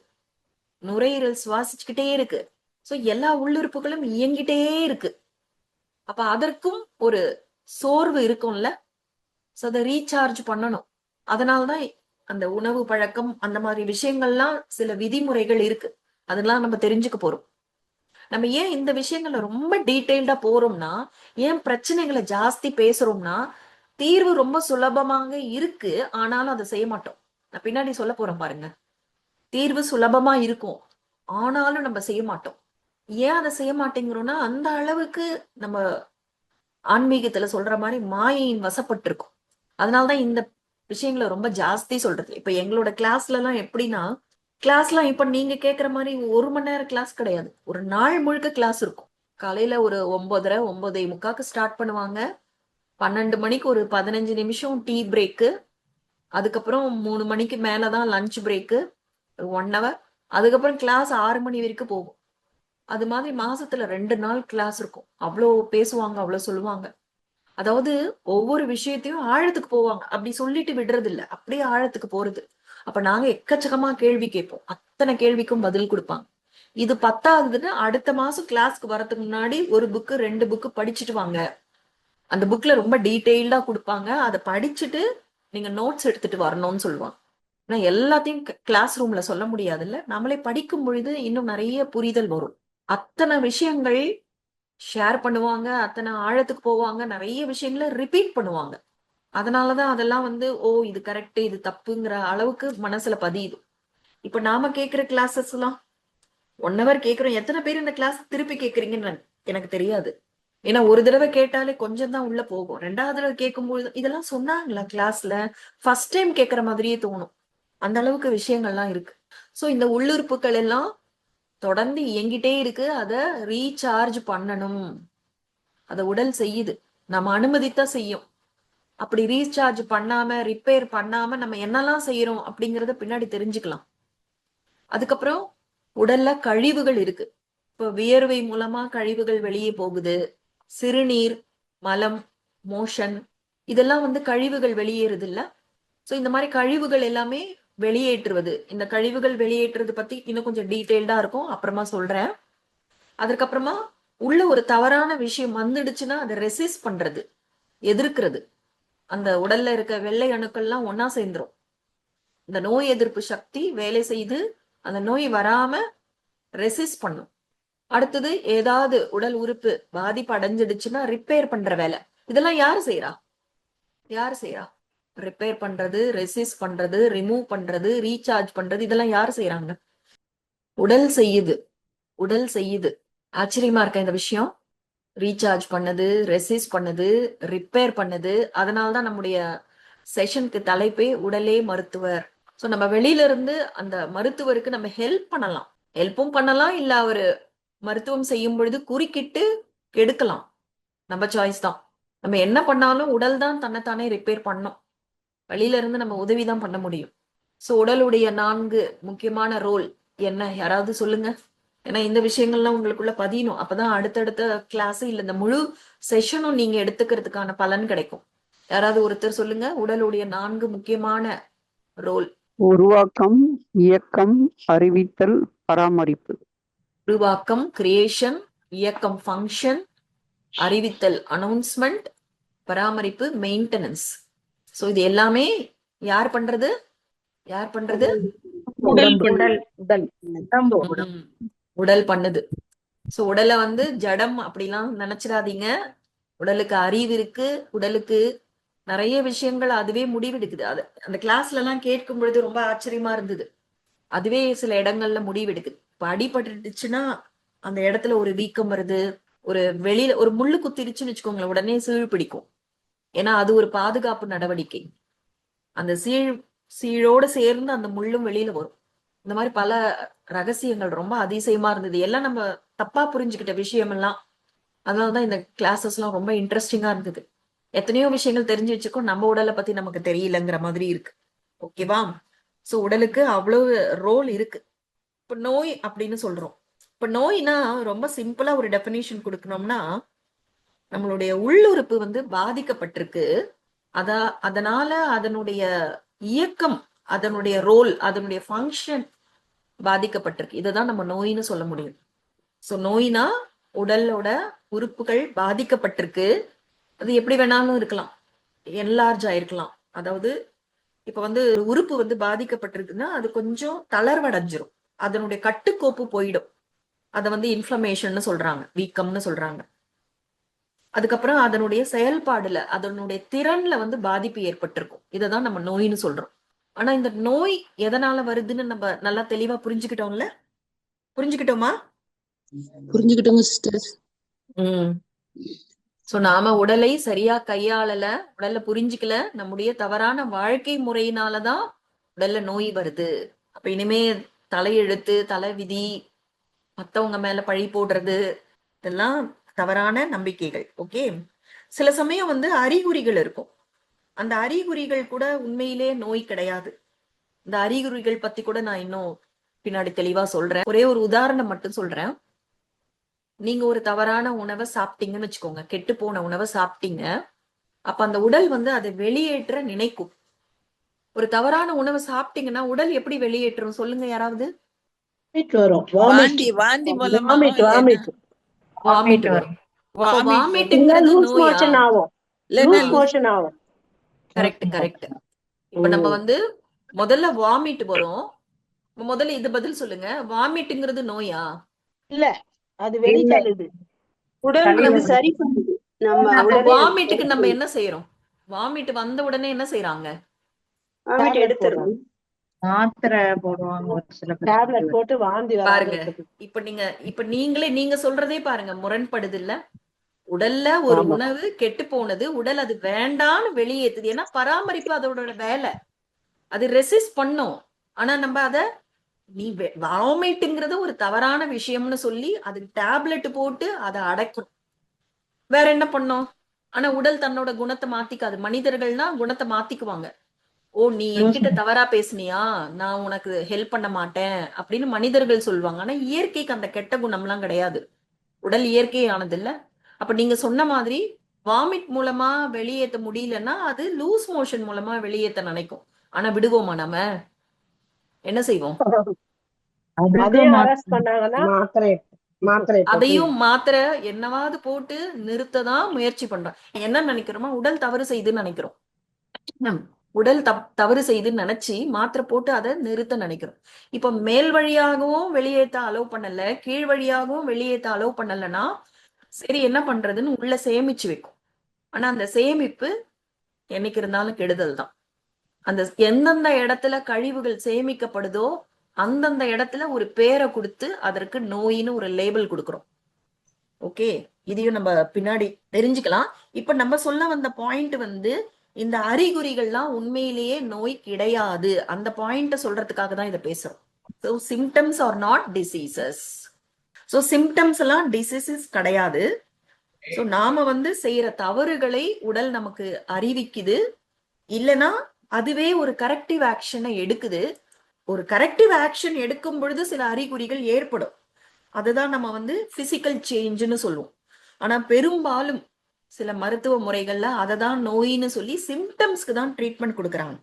நுரையீரல் சுவாசிச்சுக்கிட்டே இருக்கு. சோ எல்லா உள்ளுறுப்புகளும் இயங்கிட்டே இருக்கு. அப்ப அதற்கும் ஒரு சோர்வு இருக்கும்ல. சோ அதை ரீசார்ஜ் பண்ணணும். அதனாலதான் அந்த உணவு பழக்கம், அந்த மாதிரி விஷயங்கள்லாம் சில விதிமுறைகள் இருக்கு. அதெல்லாம் நம்ம தெரிஞ்சுக்க போறோம். நம்ம ஏன் இந்த விஷயங்கள்ல ரொம்ப டீடைல்டா போறோம்னா, ஏன் பிரச்சனைகளை ஜாஸ்தி பேசுறோம்னா, தீர்வு ரொம்ப சுலபமாக இருக்கு, ஆனாலும் அதை செய்ய மாட்டோம். நான் பின்னாடி சொல்ல போறேன் பாருங்க. தீர்வு சுலபமா இருக்கும், ஆனாலும் நம்ம செய்ய மாட்டோம். ஏன் அதை செய்ய மாட்டேங்கிறோம்னா, அந்த அளவுக்கு நம்ம ஆன்மீகத்துல சொல்ற மாதிரி மாயையின் வசப்பட்டு இருக்கும். அதனாலதான் இந்த விஷயங்களை ரொம்ப ஜாஸ்தி சொல்றது. இப்ப எங்களோட கிளாஸ்ல எல்லாம் எப்படின்னா, கிளாஸ்லாம் இப்ப நீங்க கேக்குற மாதிரி 1 மணி நேரம் கிளாஸ் கிடையாது, ஒரு நாள் முழுக்க கிளாஸ் இருக்கும். காலையில ஒரு 9:30 9:45 ஸ்டார்ட் பண்ணுவாங்க. 12 மணிக்கு ஒரு 15 நிமிஷம் டீ பிரேக்கு. அதுக்கப்புறம் 3 மணிக்கு மேலதான் லஞ்ச் பிரேக்கு, 1 hour. அதுக்கப்புறம் கிளாஸ் 6 மணி வரைக்கும் போகும். அது மாதிரி மாசத்துல 2 நாள் கிளாஸ் இருக்கும். அவ்வளோ பேசுவாங்க, அவ்வளவு சொல்லுவாங்க. அதாவது ஒவ்வொரு விஷயத்தையும் ஆழத்துக்கு போவாங்க, அப்படி சொல்லிட்டு விடுறது இல்ல, அப்படியே ஆழத்துக்கு போறது. அப்ப நாங்க எக்கச்சக்கமா கேள்வி கேட்போம், அத்தனை கேள்விக்கும் பதில் கொடுப்பாங்க. இது பத்தாவதுன்னு அடுத்த மாசம் கிளாஸ்க்கு வரதுக்கு முன்னாடி ஒரு புக்கு 2 புக்கு படிச்சுட்டு வாங்க. அந்த புக்ல ரொம்ப டீட்டெயில்டா கொடுப்பாங்க, அதை படிச்சுட்டு நீங்க நோட்ஸ் எடுத்துட்டு வரணும்னு சொல்லுவாங்க. ஆனா எல்லாத்தையும் கிளாஸ் ரூம்ல சொல்ல முடியாதுல்ல, நம்மளே படிக்கும் பொழுது இன்னும் நிறைய புரிதல் வரும். அத்தனை விஷயங்கள் ஷேர் பண்ணுவாங்க, அத்தனை ஆழத்துக்கு போவாங்க, நிறைய விஷயங்களை ரிப்பீட் பண்ணுவாங்க. அதனாலதான் அதெல்லாம் வந்து ஓ இது கரெக்ட் இது தப்புங்கிற அளவுக்கு மனசுல பதியுது. இப்ப நாம கேக்குற கிளாஸஸ் எல்லாம் 1 hour கேக்குறோம். எத்தனை பேர் இந்த கிளாஸ் திருப்பி கேக்குறீங்கன்னு எனக்கு தெரியாது. ஏன்னா ஒரு தடவை கேட்டாலே கொஞ்சம் தான் உள்ள போகும். 2வது தடவை கேட்கும்போது இதெல்லாம் சொன்னாங்களா கிளாஸ்ல, ஃபர்ஸ்ட் டைம் கேட்கற மாதிரியே தோணும். அந்த அளவுக்கு விஷயங்கள்லாம் இருக்கு. சோ இந்த உள்ளுறுப்புகள் எல்லாம் தொடர்ந்து இயங்கிட்டே இருக்கு. அத ரீசார்ஜ் பண்ணணும். அத உடல் செய்யுது. நம்ம அனுமதித்தா செய்யும். அப்படி ரீசார்ஜ் பண்ணாம ரிப்பேர் பண்ணாம நம்ம என்னெல்லாம் செய்யறோம் அப்படிங்கறத பின்னாடி தெரிஞ்சுக்கலாம். அதுக்கப்புறம் உடல்ல கழிவுகள் இருக்கு. இப்ப வியர்வை மூலமா கழிவுகள் வெளியே போகுது. சிறுநீர், மலம், மோஷன் இதெல்லாம் வந்து கழிவுகள் வெளியேறுது இல்ல. சோ இந்த மாதிரி கழிவுகள் எல்லாமே வெளியேற்றுவது. இந்த கழிவுகள் வெளியேற்றுறது பத்தி இன்னும் கொஞ்சம் டீட்டெயில்டா இருக்கும், அப்புறமா சொல்றேன். அதுக்கப்புறமா உள்ள ஒரு தவறான விஷயம் வந்துடுச்சுன்னா அதை ரெசிஸ்ட் பண்றது, எதிர்க்கிறது. அந்த உடல்ல இருக்க வெள்ளை அணுக்கள்லாம் ஒன்னா சேர்ந்துரும். இந்த நோய் எதிர்ப்பு சக்தி வேலை செய்து அந்த நோய் வராம ரெசிஸ்ட் பண்ணும். அடுத்தது ஏதாவது உடல் உறுப்பு பாதிப்பு அடைஞ்சிடுச்சுன்னா ரிப்பேர் பண்ற வேலை. இதெல்லாம் யாரு செய்யறா? யாரு செய்யறா? ரிப்பேர் பண்றது, ரெசிஸ்ட் பண்றது, ரிமூவ் பண்றது, ரீசார்ஜ் பண்றது, இதெல்லாம் யாரு செய்யறாங்க? உடல் செய்யுது. உடல் செய்யுது. ஆச்சரியமா இருக்க இந்த விஷயம். ரீசார்ஜ் பண்ணுது, ரெசிஸ்ட் பண்ணுது, ரிப்பேர் பண்ணுது. அதனாலதான் நம்முடைய செஷனுக்கு தலைப்பே உடலே மருத்துவர். சோ நம்ம வெளியில இருந்து அந்த மருத்துவருக்கு நம்ம ஹெல்ப் பண்ணலாம். ஹெல்ப்பும் பண்ணலாம், இல்ல அவரு மருத்துவம் செய்யும் பொழுது குறுக்கிட்டு கெடுக்கலாம். நம்ம சாய்ஸ் தான். நம்ம என்ன பண்ணாலும் உடல் தான் தன்னைத்தானே ரிப்பேர் பண்ணும். வெளியில இருந்து நம்ம உதவிதான் பண்ண முடியும். சோ உடலுடைய 4 முக்கியமான ரோல் என்ன, யாராவது சொல்லுங்க. ஏன்னா இந்த விஷயங்கள்லாம் உங்களுக்குள்ள பதியணும். அப்பதான் அடுத்தடுத்த கிளாஸ் இல்ல இந்த முழு செஷனும் நீங்க எடுத்துக்கிறதுக்கான பலன் கிடைக்கும். யாராவது ஒருத்தர் சொல்லுங்க, உடலுடைய 4 முக்கியமான ரோல். உருவாக்கம், இயக்கம், அறிவித்தல், பராமரிப்பு. உருவாக்கம் கிரியேஷன், இயக்கம் ஃபங்க்ஷன், அறிவித்தல் அனௌன்ஸ்மெண்ட், பராமரிப்பு மெயின்டெனன்ஸ். சோ இது எல்லாமே யார் பண்றது? யார் பண்றது? உடல் பண்ணுது. சோ உடலை வந்து ஜடம் அப்படிலாம் நினைச்சிடாதீங்க. உடலுக்கு அறிவு இருக்கு. உடலுக்கு நிறைய விஷயங்கள் அதுவே முடிவெடுக்குது. அது அந்த கிளாஸ்ல எல்லாம் கேட்கும் பொழுது ரொம்ப ஆச்சரியமா இருந்தது. அதுவே சில இடங்கள்ல முடிவெடுக்குது. இப்ப அடிபட்டுச்சுன்னா அந்த இடத்துல ஒரு வீக்கம் வருது. ஒரு வெளியில ஒரு முள்ளு குத்திருச்சுன்னு வச்சுக்கோங்களேன், உடனே சீழ் பிடிக்கும். ஏன்னா அது ஒரு பாதுகாப்பு நடவடிக்கை. அந்த சீழோட சேர்ந்து அந்த முள்ளும் வெளியில வரும். இந்த மாதிரி பல ரகசியங்கள் ரொம்ப அதிசயமா இருந்தது. எல்லாம் நம்ம தப்பா புரிஞ்சுக்கிட்ட விஷயம் எல்லாம். அதனாலதான் இந்த கிளாஸஸ் எல்லாம் ரொம்ப இன்ட்ரெஸ்டிங்கா இருந்தது. எத்தனையோ விஷயங்கள் தெரிஞ்சு வச்சிருக்கோம், நம்ம உடலை பத்தி நமக்கு தெரியலங்கிற மாதிரி இருக்கு. ஓகேவா? சோ உடலுக்கு அவ்வளவு ரோல் இருக்கு. இப்ப நோய் அப்படின்னு சொல்றோம். இப்ப நோய்னா ரொம்ப சிம்பிளா ஒரு டெபினிஷன் கொடுக்கணும்னா, நம்மளுடைய உள்ளுறுப்பு வந்து பாதிக்கப்பட்டிருக்கு. அதனால அதனுடைய இயக்கம், அதனுடைய ரோல், அதனுடைய ஃபங்க்ஷன் பாதிக்கப்பட்டிருக்கு. இததான் நம்ம நோயின்னு சொல்ல முடியும். சோ நோய்னா உடலோட உறுப்புகள் பாதிக்கப்பட்டிருக்கு. அது எப்படி வேணாலும் இருக்கலாம். என்லார்ஜ் ஆயிருக்கலாம். அதாவது இப்ப வந்து உறுப்பு வந்து பாதிக்கப்பட்டிருக்குன்னா அது கொஞ்சம் தளர்வடைஞ்சிரும். அதனுடைய கட்டுக்கோப்பு போயிடும். அதை வந்து இன்ஃப்ளமேஷன் சொல்றாங்க, வீக்கம்னு சொல்றாங்க. அதுக்கப்புறம் அதனுடைய செயல்பாடுல, அதனுடைய திறன்ல வந்து பாதிப்பு ஏற்பட்டிருக்கும். இததான் நம்ம நோயின்னு சொல்றோம். ஆனா இந்த நோய் எதனால வருதுன்னு நம்ம நல்லா தெளிவா புரிஞ்சுக்கிட்டோம்ல? புரிஞ்சுக்கிட்டோமா? புரிஞ்சுக்கிட்டோங்க சிஸ்டர். சோ நாம உடலை சரியா கையாளல, உடல்ல புரிஞ்சுக்கல, நம்முடைய தவறான வாழ்க்கை முறையினாலதான் உடல்ல நோய் வருது. அப்ப இனிமே தலையெழுத்து, தலை விதி, மத்தவங்க மேல பழி போடுறது, இதெல்லாம் தவறான நம்பிக்கைகள். ஓகே. சில சமயம் வந்து அறிகுறிகள் இருக்கும். அந்த அறிகுறிகள் கூட உண்மையிலே நோய் கிடையாது. இந்த அறிகுறிகள் பத்தி கூட நான் இன்னும் பின்னாடி தெளிவா சொல்றேன். ஒரே ஒரு உதாரணம் மட்டும் சொல்றேன். நீங்க ஒரு தவறான உணவை சாப்பிட்டீங்கன்னு வச்சுக்கோங்க, கெட்டு போன உணவை சாப்பிட்டீங்க. அப்ப அந்த உடல் வந்து அதை வெளியேற்ற நினைக்கும். ஒரு தவறான உணவை சாப்பிட்டீங்கன்னா உடல் எப்படி வெளியேற்றும் சொல்லுங்க யாராவது? வாந்தி வாந்தி மூலமா வாமிட் வரும். அப்ப வாமிட்ங்கிறது நோயா? Correct correct. இப்ப நம்ம வந்து முதல்ல வாமிட் வரும். முதல்ல இது பதில் சொல்லுங்க, வாமிட்ங்கிறது நோயா? இல்ல, அது வெளித்தள்ளுது. உடல் வந்து சரி பண்ணுது. நம்ம வாமிட்டுக்கு நம்ம என்ன செய்யறோம்? வாமிட் வந்த உடனே என்ன செய்யறாங்க? வாமிட் எடுத்துறோம். மாத்திரை போடுவாங்க ஒரு சில டேப்லெட் பேருக்கு. போட்டு வாந்தி வராம பாருங்க இருக்கிறதுக்கு. இப்ப நீங்க சொல்றதே பாருங்க, முரண்படுது இல்ல? உடல்ல ஒரு ஆமா. உணவு கெட்டு போனது, உடல் அது வேண்டான்னு வெளியேத்துது. ஏன்னா பராமரிப்பு அதோட வேலை, அது ரெசிஸ்ட் பண்ணும். ஆனா நம்ம அத நீ வாமிட்டுங்கிறது ஒரு தவறான விஷயம்னு சொல்லி அதுக்கு டேப்லெட் போட்டு அதை அடைக்கும். வேற என்ன பண்ணும்? ஆனா உடல் தன்னோட குணத்தை மாத்திக்காது. மனிதர்கள்னா குணத்தை மாத்திக்குவாங்க. ஓ, நீ என்கிட்ட தவறா பேசுனியா, நான் உனக்கு ஹெல்ப் பண்ண மாட்டேன் அப்படின்னு மனிதர்கள் சொல்லுவாங்க. ஆனா இயற்கைக்கு அந்த கெட்ட குணம்லாம் கிடையாது. உடல் இயற்கையானது இல்ல. அப்ப நீங்க சொன்ன மாதிரி வாமிட் மூலமா வெளியேற்ற முடியலன்னா அது லூஸ் மோஷன் மூலமா வெளியேற்ற நினைக்கும். ஆனா விடுவோமா நம்ம? என்ன செய்வோம்? அதுக்கு அதையும் மாத்திரை. அரெஸ்ட் பண்ணாங்கன்னா மாத்திரை அதையும் மாத்திரை என்னவாவது போட்டு நிறுத்ததான் முயற்சி பண்றோம். என்ன நினைக்கிறோமா, உடல் தவறு செய்துன்னு நினைக்கிறோம். உடல் தவறு செய்துன்னு நினைச்சு மாத்திரை போட்டு அதை நிறுத்த நினைக்கிறோம். இப்ப மேல் வழியாகவும் வெளியேற்ற அலோவ் பண்ணல, கீழ் வழியாகவும் வெளியேற்ற அலோவ் பண்ணலன்னா சரி என்ன பண்றதுன்னு உள்ள சேமிச்சு வைக்கும். ஆனா அந்த சேமிப்பு என்னைக்கு இருந்தாலும் கெடுதல் தான். அந்த எந்தெந்த இடத்துல கழிவுகள் சேமிக்கப்படுதோ அந்தந்த இடத்துல ஒரு பேரை கொடுத்து அதற்கு நோயின்னு ஒரு லேபிள் கொடுக்கிறோம். ஓகே, இதையும் நம்ம பின்னாடி தெரிஞ்சுக்கலாம். இப்ப நம்ம சொல்ல வந்த பாயிண்ட் வந்து இந்த அறிகுறிகள்லாம் உண்மையிலேயே நோய் கிடையாது. அந்த பாயிண்ட சொல்றதுக்காக தான் இதை பேசுறோம். So symptoms are not diseases. So symptoms எல்லாம் டிசீசஸ் கிடையாது. ஸோ நாம வந்து செய்யற தவறுகளை உடல் நமக்கு அறிவிக்குது. இல்லைன்னா அதுவே ஒரு கரெக்டிவ் ஆக்ஷனை எடுக்குது. ஒரு கரெக்டிவ் ஆக்ஷன் எடுக்கும் பொழுது சில அறிகுறிகள் ஏற்படும். அதுதான் நம்ம வந்து பிசிக்கல் சேஞ்சுன்னு சொல்லுவோம். ஆனா பெரும்பாலும் சில மருத்துவ முறைகள்ல அதை தான் நோயின்னு சொல்லி சிம்டம்ஸ்க்கு தான் ட்ரீட்மெண்ட் கொடுக்குறாங்க.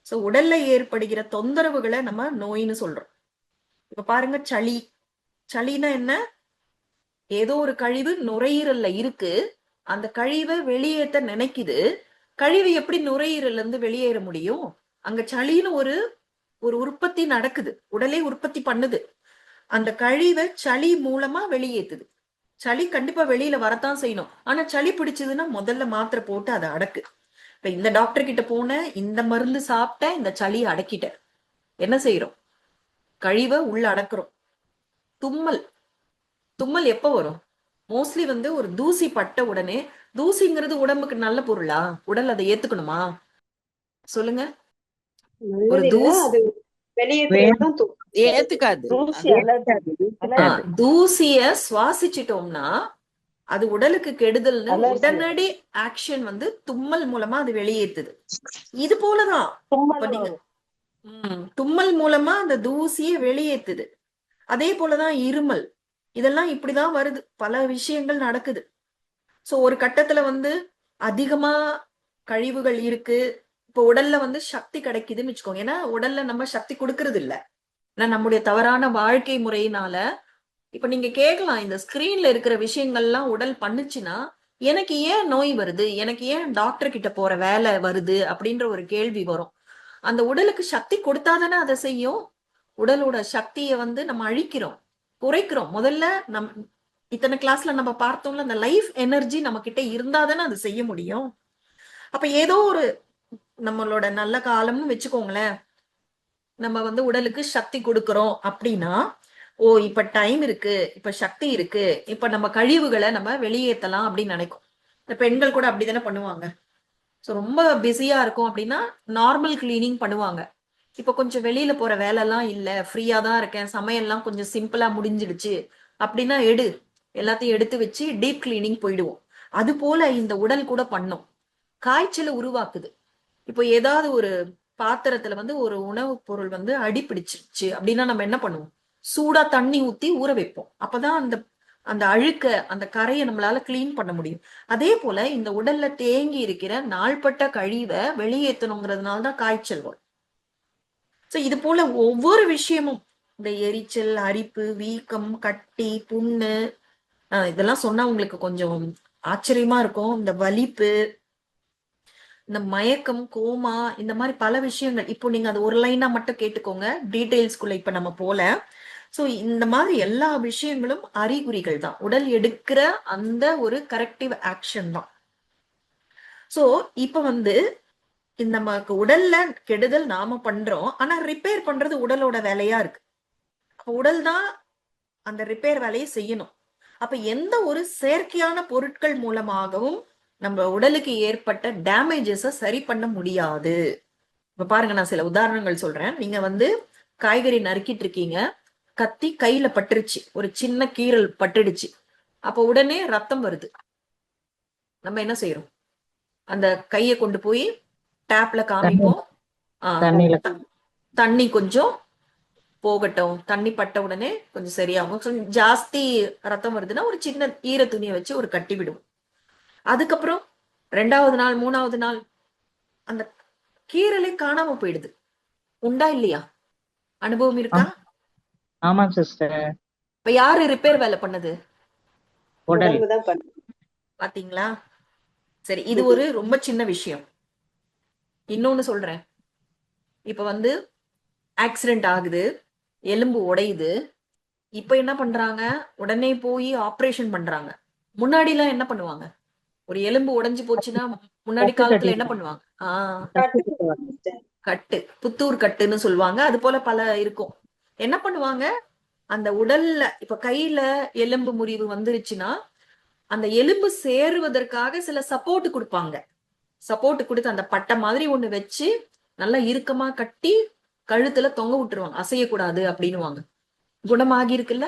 ஸோ உடல்ல ஏற்படுகிற தொந்தரவுகளை நம்ம நோயின்னு சொல்றோம். இப்ப பாருங்க, சளினா என்ன? ஏதோ ஒரு கழிவு நுரையீரல்ல இருக்கு, அந்த கழிவை வெளியேற்ற நினைக்குது. கழிவு எப்படி நுரையீரல்ல இருந்து வெளியேற முடியும்? அங்க சளின்னு ஒரு உற்பத்தி நடக்குது, உடலே உற்பத்தி பண்ணுது. அந்த கழிவை சளி மூலமா வெளியேத்துது. சளி கண்டிப்பா வெளியில வரத்தான் செய்யணும். ஆனா சளி பிடிச்சதுன்னா முதல்ல மாத்திரை போட்டு அதை அடக்கு. இப்ப இந்த டாக்டர் கிட்ட போன, இந்த மருந்து சாப்பிட்ட, இந்த சளியை அடக்கிட்ட, என்ன செய்யறோம்? கழிவை உள்ள அடக்குறோம். தும்மல் எப்ப வரும்? மோஸ்ட்லி வந்து ஒரு தூசி பட்ட உடனே. தூசிங்கிறது உடம்புக்கு நல்ல பொருளா? உடல் அதை ஏத்துக்கணுமா? சொல்லுங்க. ஒரு அது வெளியேற்றதான் ஏத்துக்காது. தூசி தூசிய சுவாசிச்சிட்டோம்னா அது உடலுக்கு கெடுதல்னு Allergy. உடனடி ஆக்ஷன் வந்து தும்மல் மூலமா அது வெளியேத்துது. இது போலதான் இப்ப நீங்க தும்மல் மூலமா அந்த தூசியை வெளியேத்துது. அதே போலதான் இருமல். இதெல்லாம் இப்படிதான் வருது. பல விஷயங்கள் நடக்குது. சோ ஒரு கட்டத்துல வந்து அதிகமா கழிவுகள் இருக்கு, இப்ப உடல்ல வந்து சக்தி கிடைக்குதுன்னு வச்சுக்கோங்க. ஏன்னா உடல்ல நம்ம சக்தி கொடுக்கறது இல்ல, ஏன்னா நம்முடைய தவறான வாழ்க்கை முறையினால. இப்ப நீங்க கேட்கலாம், இந்த ஸ்கிரீன்ல இருக்கிற விஷயங்கள்லாம் உடல் பண்ணுச்சுன்னா எனக்கு ஏன் நோய் வருது, எனக்கு ஏன் டாக்டர் கிட்ட போற வேலை வருது அப்படின்ற ஒரு கேள்வி வரும். அந்த உடலுக்கு சக்தி கொடுத்தாதானே அதை செய்யும். உடலோட சக்தியை வந்து நம்ம அழிக்கிறோம், குறைக்கிறோம். முதல்ல இத்தனை கிளாஸ்ல நம்ம பார்த்தோம்ல, அந்த லைஃப் எனர்ஜி நம்ம கிட்ட இருந்தாதானே அது செய்ய முடியும். அப்ப ஏதோ ஒரு நம்மளோட நல்ல காலம்னு வச்சுக்கோங்களேன், நம்ம வந்து உடலுக்கு சக்தி கொடுக்கறோம் அப்படின்னா, ஓ இப்ப டைம் இருக்கு, இப்ப சக்தி இருக்கு, இப்ப நம்ம கழிவுகளை நம்ம வெளியேற்றலாம் அப்படின்னு நினைக்கும். இந்த பெண்கள் கூட அப்படித்தானே பண்ணுவாங்க. ஸோ ரொம்ப பிஸியா இருக்கும் அப்படின்னா நார்மல் கிளீனிங் பண்ணுவாங்க. இப்ப கொஞ்சம் வெளியில போற வேலை எல்லாம் இல்ல, ஃப்ரீயா தான் இருக்கேன், சமையல்லாம் கொஞ்சம் சிம்பிளா முடிஞ்சிடுச்சு அப்படின்னா எல்லாத்தையும் எடுத்து வச்சு டீப் கிளீனிங் போயிடுவோம். அது போல இந்த உடல் கூட பண்ணும், காய்ச்சலை உருவாக்குது. இப்போ ஏதாவது ஒரு பாத்திரத்துல வந்து ஒரு உணவு பொருள் வந்து அடிப்பிடிச்சிருச்சு அப்படின்னா நம்ம என்ன பண்ணுவோம்? சூடா தண்ணி ஊத்தி ஊற வைப்போம். அப்பதான் அந்த அழுக்க, அந்த கரையை நம்மளால கிளீன் பண்ண முடியும். அதே போல இந்த உடல்ல தேங்கி இருக்கிற நாள்பட்ட கழிவை வெளியேற்றணுங்கிறதுனாலதான் காய்ச்சல் வரும். சோ இது போல ஒவ்வொரு விஷயமும், இந்த எரிச்சல், அரிப்பு, வீக்கம், கட்டி, புண்ணு, இதெல்லாம் சொன்னா உங்களுக்கு கொஞ்சம் ஆச்சரியமா இருக்கும். இந்த வலிப்பு, இந்த மயக்கம், கோமா, இந்த மாதிரி பல விஷயங்கள். இப்போ நீங்க அது ஒரு லைனா மட்டும் கேட்டுக்கோங்க, டீடைல்ஸ்குள்ள இப்ப நம்ம போல. சோ இந்த மாதிரி எல்லா விஷயங்களும் அறிகுறிகள் தான், உடல் எடுக்கிற அந்த ஒரு கரெக்டிவ் ஆக்ஷன் தான். சோ இப்ப வந்து இந்த நமக்கு உடல்ல கெடுதல் நாம பண்றோம், ஆனா ரிப்பேர் பண்றது உடலோட வேலையா இருக்கு. அப்ப உடல் தான் அந்த ரிப்பேர் வேலையை செய்யணும். அப்ப எந்த ஒரு செயற்கையான பொருட்கள் மூலமாகவும் நம்ம உடலுக்கு ஏற்பட்ட டேமேஜஸ சரி பண்ண முடியாது. இப்ப பாருங்க, நான் சில உதாரணங்கள் சொல்றேன். நீங்க வந்து காய்கறி நறுக்கிட்டு இருக்கீங்க, கத்தி கையில பட்டுருச்சு, ஒரு சின்ன கீறல் பட்டுடுச்சு, அப்ப உடனே ரத்தம் வருது. நம்ம என்ன செய்யறோம்? அந்த கையை கொண்டு போய் டேப்ல காமிப்போம். தண்ணியில தண்ணி கொஞ்சம் போகட்டும், தண்ணி பட்ட உடனே கொஞ்சம் சரியாகும். கொஞ்சம் ஜாஸ்தி ரத்தம் வருதுன்னா ஒரு சின்ன ஈர துணியை வச்சு ஒரு கட்டி விடுவோம். அதுக்கப்புறம் 2வது நாள் 3வது நாள் அந்த கீரலே காணாம போயிடுது. உண்டா இல்லையா? அனுபவம் இருக்கா? ஆமா சிஸ்டர். இப்ப யாரு ரிப்பேர் வேலை பண்ணது? உடல் தான் பண்ணும். பாத்தீங்களா? சரி, இது ஒரு ரொம்ப சின்ன விஷயம். இன்னொன்னு சொல்றேன். இப்ப வந்து ஆக்சிடென்ட் ஆகுது, எலும்பு உடையுது. இப்ப என்ன பண்றாங்க? உடனே போய் ஆபரேஷன் பண்றாங்க. முன்னாடி எல்லாம் என்ன பண்ணுவாங்க? ஒரு எலும்பு உடைஞ்சு போச்சுன்னா முன்னாடி கட்டு காலத்துல என்ன கட்டிடுவாங்க. பண்ணுவாங்க? கட்டு போடுவாங்க sister. கட்டு, புத்தூர் கட்டுன்னு சொல்லுவாங்க. அது போல பல இருக்கும். என்ன பண்ணுவாங்க? அந்த உடல்ல இப்ப கையில எலும்பு முறிவு வந்துருச்சுன்னா அந்த எலும்பு சேருவதற்காக சில சப்போர்ட் கொடுப்பாங்க. சப்போர்ட் கொடுத்து அந்த பட்டை மாதிரி ஒண்ணு வச்சு நல்லா இறுக்கமா கட்டி கழுத்துல தொங்க விட்டுருவாங்க, அசையக்கூடாது அப்படின்னுவாங்க. குணமாகி இருக்குல்ல?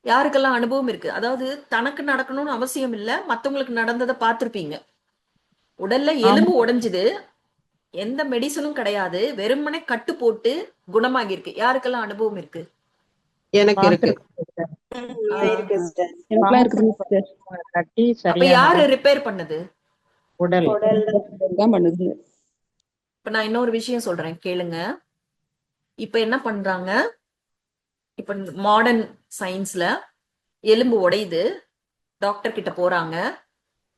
யாருக்கெல்லாம் அனுபவம் இருக்கு? அதாவது தனக்கு நடக்கணும்னு அவசியம் இல்ல, மத்தவங்களுக்கு நடந்ததை பார்த்திருப்பீங்க. உடல்ல எலும்பு உடைஞ்சுது, எந்த மெடிசனும் கிடையாது, வெறுமனே கட்டு போட்டு குணமாகி இருக்கு. யாருக்கெல்லாம் அனுபவம் இருக்கு? எனக்கு இருக்கு. இருக்கு sister. எனக்குலாம் இருக்குதுங்க சிஸ்டர். கட்டி அப்ப யாரு சரியான ரிப்பேர் பண்ணது? உடல் உடல் தான் பண்ணுது. இப்ப நான் இன்னொரு விஷயம் சொல்றேன், கேளுங்க. இப்ப என்ன பண்றாங்க? இப்ப மாடர்ன் சயின்ஸ்ல எலும்பு உடையுது, டாக்டர் கிட்ட போறாங்க,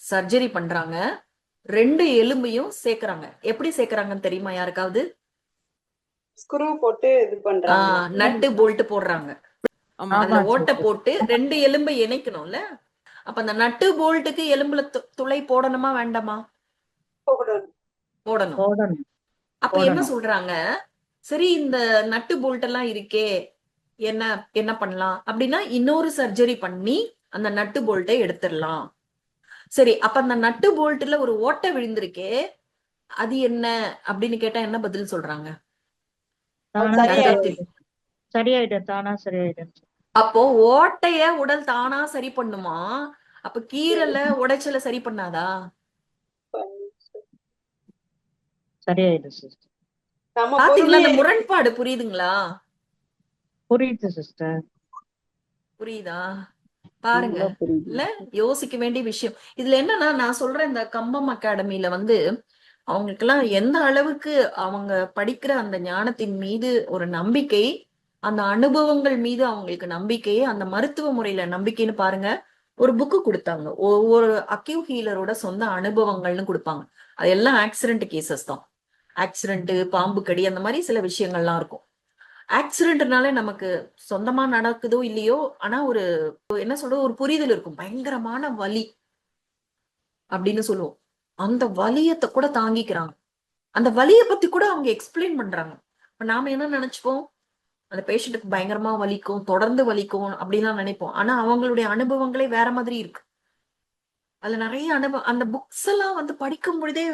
சர்ஜரி பண்றாங்க, 2 எலும்பையும் சேர்க்கறாங்க. எப்படி சேர்க்கறாங்கன்னு தெரியுமா யாருக்காவது? ஸ்க்ரூ போட்டு இது பண்றாங்க. நட்டு போல்ட் போடுறாங்க. அதுல ஆமா ஓட்டை sister. போட்டு 2 எலும்பை இணைக்கணும்ல. அப்ப அந்த நட்டு போல்ட்டுக்கு எலும்புல துளை போடணுமா வேண்டாமா? போடணும். போடணும். போடணும். அப்ப என்ன சொல்றாங்க? சரி, இந்த நட்டு போல்ட் எல்லாம் இருக்கே, என்ன என்ன பண்ணலாம் அப்படின்னா இன்னொரு சர்ஜரி பண்ணி அந்த நட்டு போல்ட்டை எடுத்துடலாம். சரி, அப்ப அந்த நட்டு போல்ட்ல ஒரு ஓட்டை விழுந்திருக்கே, அது என்ன அப்படின்னு கேட்டா என்ன பதில் சொல்றாங்க? தானா சரியாயிடும். சரியாயிடும், தானா சரியாயிடும். அப்போ ஓட்டைய உடல் தானா சரி பண்ணுமா? அப்ப கீரல உடைச்சல சரி பண்ணாதா? சரியாயிடும் சிஸ்டர். நம்ம பாத்தீங்களா? அந்த பொறுமையா முரண்பாடு புரியுதுங்களா? புரியுது சிஸ்டர். புரியுதா? பாருங்க, நல்லா புரியுது. இல்ல? யோசிக்க வேண்டிய விஷயம். இதுல என்னன்னா, நான் சொல்றேன், இந்த கம்பம் அகாடமில வந்து அவங்களுக்கெல்லாம் எந்த அளவுக்கு அவங்க படிக்கிற அந்த ஞானத்தின் மீது ஒரு நம்பிக்கை, அந்த அனுபவங்கள் மீது அவங்களுக்கு நம்பிக்கை, அந்த மருத்துவ முறையில நம்பிக்கைன்னு பாருங்க. ஒரு புக்கு கொடுத்தாங்க, ஒவ்வொரு அக்யூ ஹீலரோட சொந்த அனுபவங்கள்னு கொடுப்பாங்க. அது எல்லாம் ஆக்சிடென்ட் கேசஸ் தான். ஆக்சிடென்ட், பாம்பு கடி, அந்த மாதிரி சில விஷயங்கள்லாம் இருக்கும். ஆக்சிடென்ட்னால நமக்கு சொந்தமா நடக்குதோ இல்லையோ, ஆனா ஒரு என்ன சொல்றது, ஒரு புரிதல் இருக்கும். பயங்கரமான வலி அப்படின்னு சொல்லுவோம். அந்த வலியத்தை கூட தாங்கிக்கிறாங்க. அந்த வலியை பத்தி கூட அவங்க எக்ஸ்பிளைன் பண்றாங்க. இப்ப நாம என்ன நினைச்சுப்போம்? அந்த பேஷண்ட்டுக்கு பயங்கரமா வலிக்கும், தொடர்ந்து வலிக்கும் அப்படின்லாம் நினைப்போம். ஆனா அவங்களுடைய அனுபவங்களே வேற மாதிரி இருக்கு. அதுல நிறைய அனுபவம், அந்த புக்ஸ் எல்லாம் வந்து படிக்கும் பொழுதே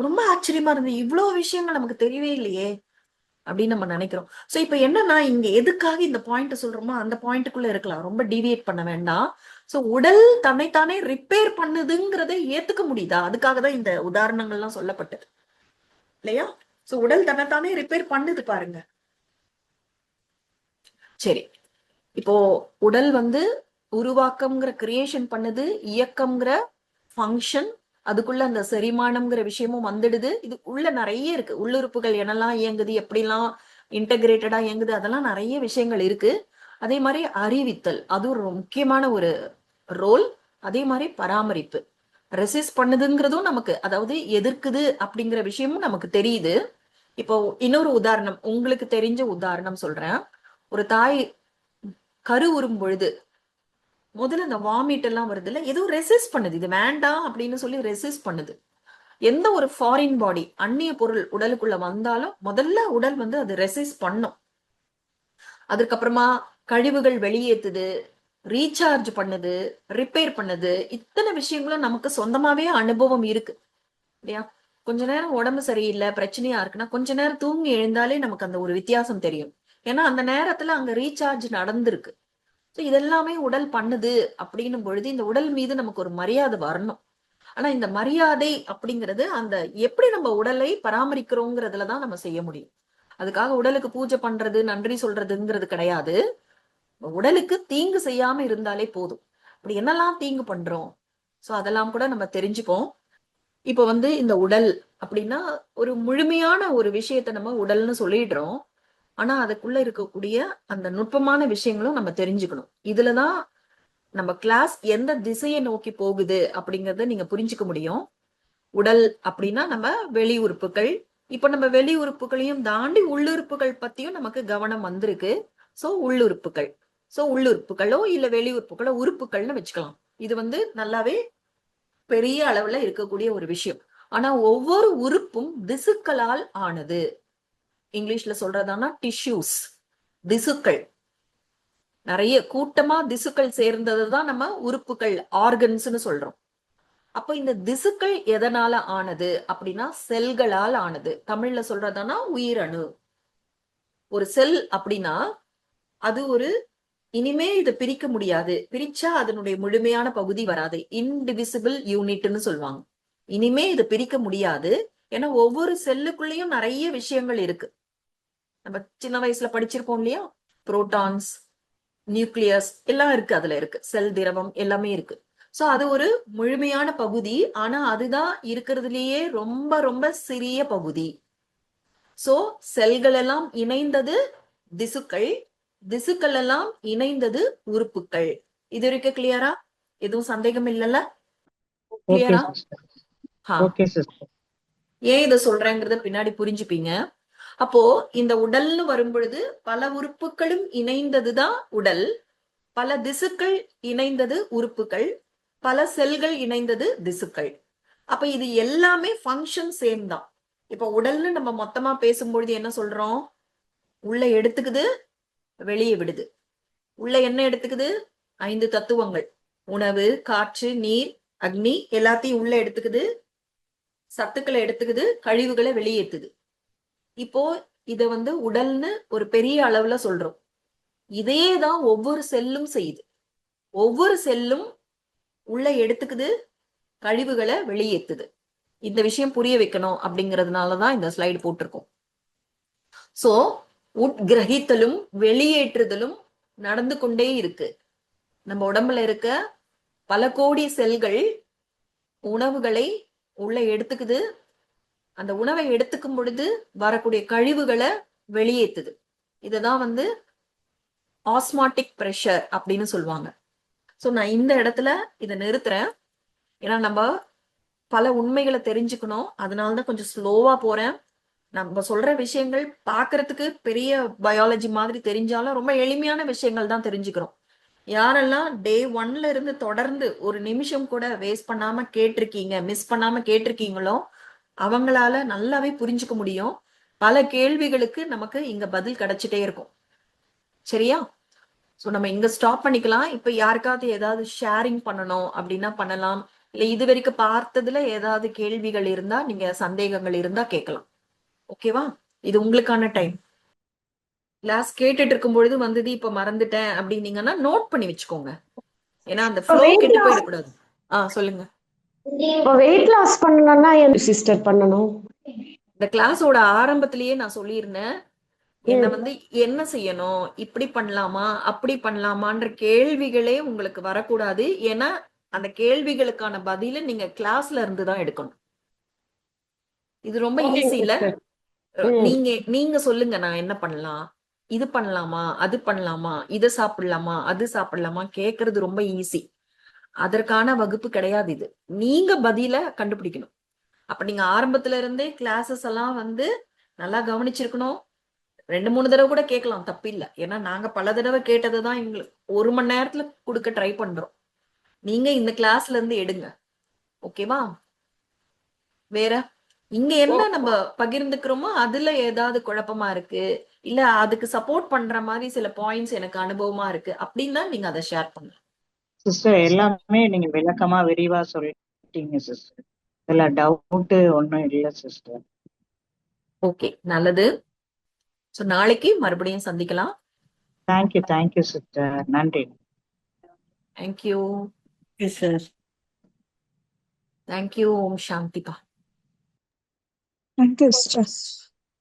ரொம்ப ஆச்சரியமா இருந்தது. இவ்வளவு விஷயங்கள் நமக்கு தெரியவே இல்லையே அப்படின்னு நம்ம நினைக்கிறோம். சோ இப்ப என்னன்னா, இங்க எதுக்காக இந்த பாயிண்ட் சொல்றோமோ அந்த பாயிண்ட்டுக்குள்ள இருக்கலாம், ரொம்ப டிவியேட் பண்ண வேண்டாம். சோ உடல் தன்னைத்தானே ரிப்பேர் பண்ணுதுங்கிறதை ஏத்துக்க முடியுதா? அதுக்காக தான் இந்த உதாரணங்கள்லாம் சொல்லப்பட்டது இல்லையா? சோ உடல் தன்னைத்தானே ரிப்பேர் பண்ணுது பாருங்க. சரி, இப்போ உடல் வந்து உருவாக்கம்ங்கிற கிரியேஷன் பண்ணுது, இயக்கம்ங்கிற ஃபங்க்ஷன், அதுக்குள்ள அந்த செரிமானம்ங்கிற விஷயமும் வந்துடுது. இது உள்ள நிறைய இருக்கு. உள்ளுறுப்புகள் என்னெல்லாம் இயங்குது, எப்படிலாம் இன்டகிரேட்டடா இயங்குது, அதெல்லாம் நிறைய விஷயங்கள் இருக்கு. அதே மாதிரி அறிவித்தல், அது ஒரு முக்கியமான ஒரு ரோல். அதே மாதிரி பராமரிப்பு, ரெசிஸ்ட் பண்ணுதுங்கிறதும் நமக்கு, அதாவது எதிர்க்குது அப்படிங்கிற விஷயமும் நமக்கு தெரியுது. இப்போ இன்னொரு உதாரணம், உங்களுக்கு தெரிஞ்ச உதாரணம் சொல்றேன். ஒரு தாய் கரு உறும் பொழுது முதல்ல அந்த வாமிட் எல்லாம் வருது இல்ல, ஏதோ ரெசிஸ்ட் பண்ணுது, இது வேண்டாம் அப்படின்னு சொல்லி ரெசிஸ்ட் பண்ணுது. எந்த ஒரு ஃபாரின் பாடி அந்நிய பொருள் உடலுக்குள்ள வந்தாலும் முதல்ல உடல் வந்து அது ரெசிஸ்ட் பண்ணும். அதுக்கப்புறமா கழிவுகள் வெளியேத்துது, ரீசார்ஜ் பண்ணுது, ரிப்பேர் பண்ணுது. இத்தனை விஷயங்களும் நமக்கு சொந்தமாவே அனுபவம் இருக்கு இல்லையா? கொஞ்ச நேரம் உடம்பு சரியில்லை, பிரச்சனையா இருக்குன்னா கொஞ்ச நேரம் தூங்கி எழுந்தாலே நமக்கு அந்த ஒரு வித்தியாசம் தெரியும். ஏன்னா அந்த நேரத்துல அங்க ரீசார்ஜ் நடந்திருக்கு. இதெல்லாமே உடல் பண்ணுது அப்படின்னும் பொழுது இந்த உடல் மீது நமக்கு ஒரு மரியாதை வரணும். ஆனா இந்த மரியாதை அப்படிங்கிறது அந்த எப்படி நம்ம உடலை பராமரிக்கிறோங்கிறதுலதான் நம்ம செய்ய முடியும். அதுக்காக உடலுக்கு பூஜை பண்றது, நன்றி சொல்றதுங்கிறது கிடையாது. உடலுக்கு தீங்கு செய்யாம இருந்தாலே போதும். அப்படி என்னெல்லாம் தீங்கு பண்றோம், சோ அதெல்லாம் கூட நம்ம தெரிஞ்சுப்போம். இப்ப வந்து இந்த உடல் அப்படின்னா ஒரு முழுமையான ஒரு விஷயத்த நம்ம உடல்னு சொல்லிடுறோம். ஆனா அதுக்குள்ள இருக்கக்கூடிய அந்த நுட்பமான விஷயங்களும் நம்ம தெரிஞ்சுக்கணும். இதுலதான் நம்ம கிளாஸ் எந்த திசையை நோக்கி போகுது அப்படிங்கறத நீங்க புரிஞ்சுக்க முடியும். உடல் அப்படின்னா நம்ம வெளி உறுப்புகள். இப்ப நம்ம வெளி உறுப்புகளையும் தாண்டி உள்ளுறுப்புகள் பத்தியும் நமக்கு கவனம் வந்திருக்கு. சோ உள்ளுறுப்புகள், உள்ளுறுப்புகளோ இல்ல வெளி உறுப்புகளோ உறுப்புகள்னு வச்சுக்கலாம். இது வந்து நல்லாவே பெரிய அளவுல இருக்கக்கூடிய ஒரு விஷயம். ஆனா ஒவ்வொரு உறுப்பும் திசுக்களால் ஆனது. இங்கிலீஷ்ல சொல்றதானா டிஷ்யூஸ், திசுக்கள். நிறைய கூட்டமா திசுக்கள் சேர்ந்ததுதான் நம்ம உறுப்புகள், ஆர்கன்ஸ்னு சொல்றோம். அப்ப இந்த திசுக்கள் எதனால ஆனது அப்படின்னா செல்களால் ஆனது. தமிழ்ல சொல்றதானா உயிரணு. ஒரு செல் அப்படின்னா அது ஒரு இனிமே இதை பிரிக்க முடியாது, பிரிச்சா அதனுடைய முழுமையான பகுதி வராது, இன்டிவிசிபிள் யூனிட்னு சொல்லுவாங்க. இனிமே இது பிரிக்க முடியாது. ஏன்னா ஒவ்வொரு செல்லுக்குள்ளேயும் நிறைய விஷயங்கள் இருக்கு. நம்ம சின்ன வயசுல படிச்சிருப்போம் இல்லையா? புரோட்டான்ஸ், நியூக்ளியஸ் எல்லாம் இருக்கு, அதுல இருக்கு. செல், திரவம் எல்லாமே இருக்கு. சோ அது ஒரு முழுமையான பகுதி. ஆனா அதுதான் இருக்கிறதுலயே ரொம்ப ரொம்ப சிறிய பகுதி. சோ செல்கள் எல்லாம் இணைந்தது திசுக்கள், திசுக்கள் எல்லாம் இணைந்தது உறுப்புகள். இது வரைக்கும் கிளியரா? எதுவும் சந்தேகம் இல்லைல்ல? ஓகே கிளியரா? சிஸ்டர். Okay sister. ஏன் இதை சொல்றேங்கிறத பின்னாடி புரிஞ்சுப்பீங்க. அப்போ இந்த உடல்னு வரும் பொழுது பல உறுப்புகளும் இணைந்ததுதான் உடல். பல திசுக்கள் இணைந்தது உறுப்புகள், பல செல்கள் இணைந்தது திசுக்கள். அப்ப இது எல்லாமே ஃபங்க்ஷன் சேம் தான். இப்ப உடல்னு நம்ம மொத்தமா பேசும்பொழுது என்ன சொல்றோம்? உள்ள எடுத்துக்குது, வெளியே விடுது. உள்ள என்ன எடுத்துக்குது? 5 தத்துவங்கள், உணவு, காற்று, நீர், அக்னி எல்லாத்தையும் உள்ள எடுத்துக்குது, சத்துக்களை எடுத்துக்குது, கழிவுகளை வெளியேற்றுது. இப்போ இத வந்து உடல்னு ஒரு பெரிய அளவுல சொல்றோம். இதேதான் ஒவ்வொரு செல்லும் செய்யுது. ஒவ்வொரு செல்லும் உள்ள எடுத்துக்குது, கழிவுகளை வெளியேற்றுது. இந்த விஷயம் புரிய வைக்கணும் அப்படிங்கிறதுனாலதான் இந்த ஸ்லைடு போட்டிருக்கோம். சோ உட்கிரகித்தலும் வெளியேற்றுதலும் நடந்து கொண்டே இருக்கு. நம்ம உடம்புல இருக்க பல கோடி செல்கள் உணவுகளை உள்ள எடுத்துக்குது. அந்த உணவை எடுத்துக்கும் பொழுது வரக்கூடிய கழிவுகளை வெளியேற்றுது. இததான் வந்து ஆஸ்மாட்டிக் பிரஷர் அப்படின்னு சொல்லுவாங்க. சோ நான் இந்த இடத்துல இதை நிறுத்துறேன். ஏன்னா நம்ம பல உண்மைகளை தெரிஞ்சுக்கணும். அதனாலதான் கொஞ்சம் ஸ்லோவா போறேன். நம்ம சொல்ற விஷயங்கள் பாக்குறதுக்கு பெரிய பயாலஜி மாதிரி தெரிஞ்சாலும் ரொம்ப எளிமையான விஷயங்கள் தான் தெரிஞ்சுக்கிறோம். யாரெல்லாம் டே 1ல இருந்து தொடர்ந்து ஒரு நிமிஷம் கூட வேஸ்ட் பண்ணாம கேட்டிருக்கீங்க, மிஸ் பண்ணாம கேட்டிருக்கீங்களோ அவங்களால நல்லாவே புரிஞ்சுக்க முடியும். பல கேள்விகளுக்கு நமக்கு இங்க பதில் கிடைச்சிட்டே இருக்கும். சரியா? சோ நம்ம இங்க ஸ்டாப் பண்ணிக்கலாம். இப்ப யாருக்காவது ஏதாவது ஷேரிங் பண்ணணும் அப்படின்னா பண்ணலாம். இல்ல இது வரைக்கும் பார்த்ததுல ஏதாவது கேள்விகள் இருந்தா, நீங்க சந்தேகங்கள் இருந்தா கேட்கலாம். ஓகேவா? இது உங்களுக்கான டைம். கிளாஸ் கேட்டுட்டு இருக்கும் பொழுது வந்தது இப்ப மறந்துட்டேன் அப்படின்னீங்கன்னா நோட் பண்ணி வச்சுக்கோங்க. ஏன்னா அந்த ஃப்ளோ கெட்டு போயிடக்கூடாது. சொல்லுங்க. இப்போ வெயிட் லாஸ் பண்ணணும்னா என்ன சிஸ்டர் பண்ணணும்? இந்த கிளாஸோட ஆரம்பத்திலேயே நான் சொல்லியிருந்தேன், என்ன வந்து என்ன செய்யணும், இப்படி பண்ணலாமா அப்படி பண்ணலாமான்ற கேள்விகளே உங்களுக்கு வரக்கூடாது. ஏன்னா அந்த கேள்விகளுக்கான பதில நீங்க கிளாஸ்ல இருந்து தான் எடுக்கணும். இது ரொம்ப ஈஸி இல்ல? நீங்க சொல்லுங்க, நான் என்ன பண்ணலாம், இது பண்ணலாமா அது பண்ணலாமா, இதை சாப்பிடலாமா அது சாப்பிடலாமா கேக்குறது ரொம்ப ஈஸி. அதற்கான வகுப்பு கிடையாது இது. நீங்க பதில கண்டுபிடிக்கணும். அப்ப நீங்க ஆரம்பத்துல இருந்தே கிளாஸஸ் எல்லாம் வந்து நல்லா கவனிச்சிருக்கணும். 2-3 தடவை கூட கேட்கலாம், தப்பு இல்ல. ஏன்னா நாங்க பல தடவை கேட்டதுதான் எங்களுக்கு 1 மணி நேரத்துல கொடுக்க ட்ரை பண்றோம். நீங்க இந்த கிளாஸ்ல இருந்து எடுங்க. ஓகேவா? வேற இங்க என்ன நம்ம பகிர்ந்துக்கிறோமோ அதுல ஏதாவது குழப்பமா இருக்கு, இல்ல அதுக்கு சப்போர்ட் பண்ற மாதிரி சில பாயிண்ட்ஸ் எனக்கு அனுபவமா இருக்கு அப்படின்னா நீங்க அதை ஷேர் பண்ணுங்க. சிஸ்டர் எல்லாமே நீங்க விளக்கமா விரிவா சொல்லிட்டீங்க சிஸ்டர். இதுல டவுட் ஒண்ணும் இல்ல சிஸ்டர். ஓகே, நல்லது. சோ நாளைக்கு மறுபடியும் சந்திக்கலாம். Thank you sister. நன்றி. தேங்க்யூ. சார். தேங்க்யூ. ஓம் சாந்திபா. Thank you sister.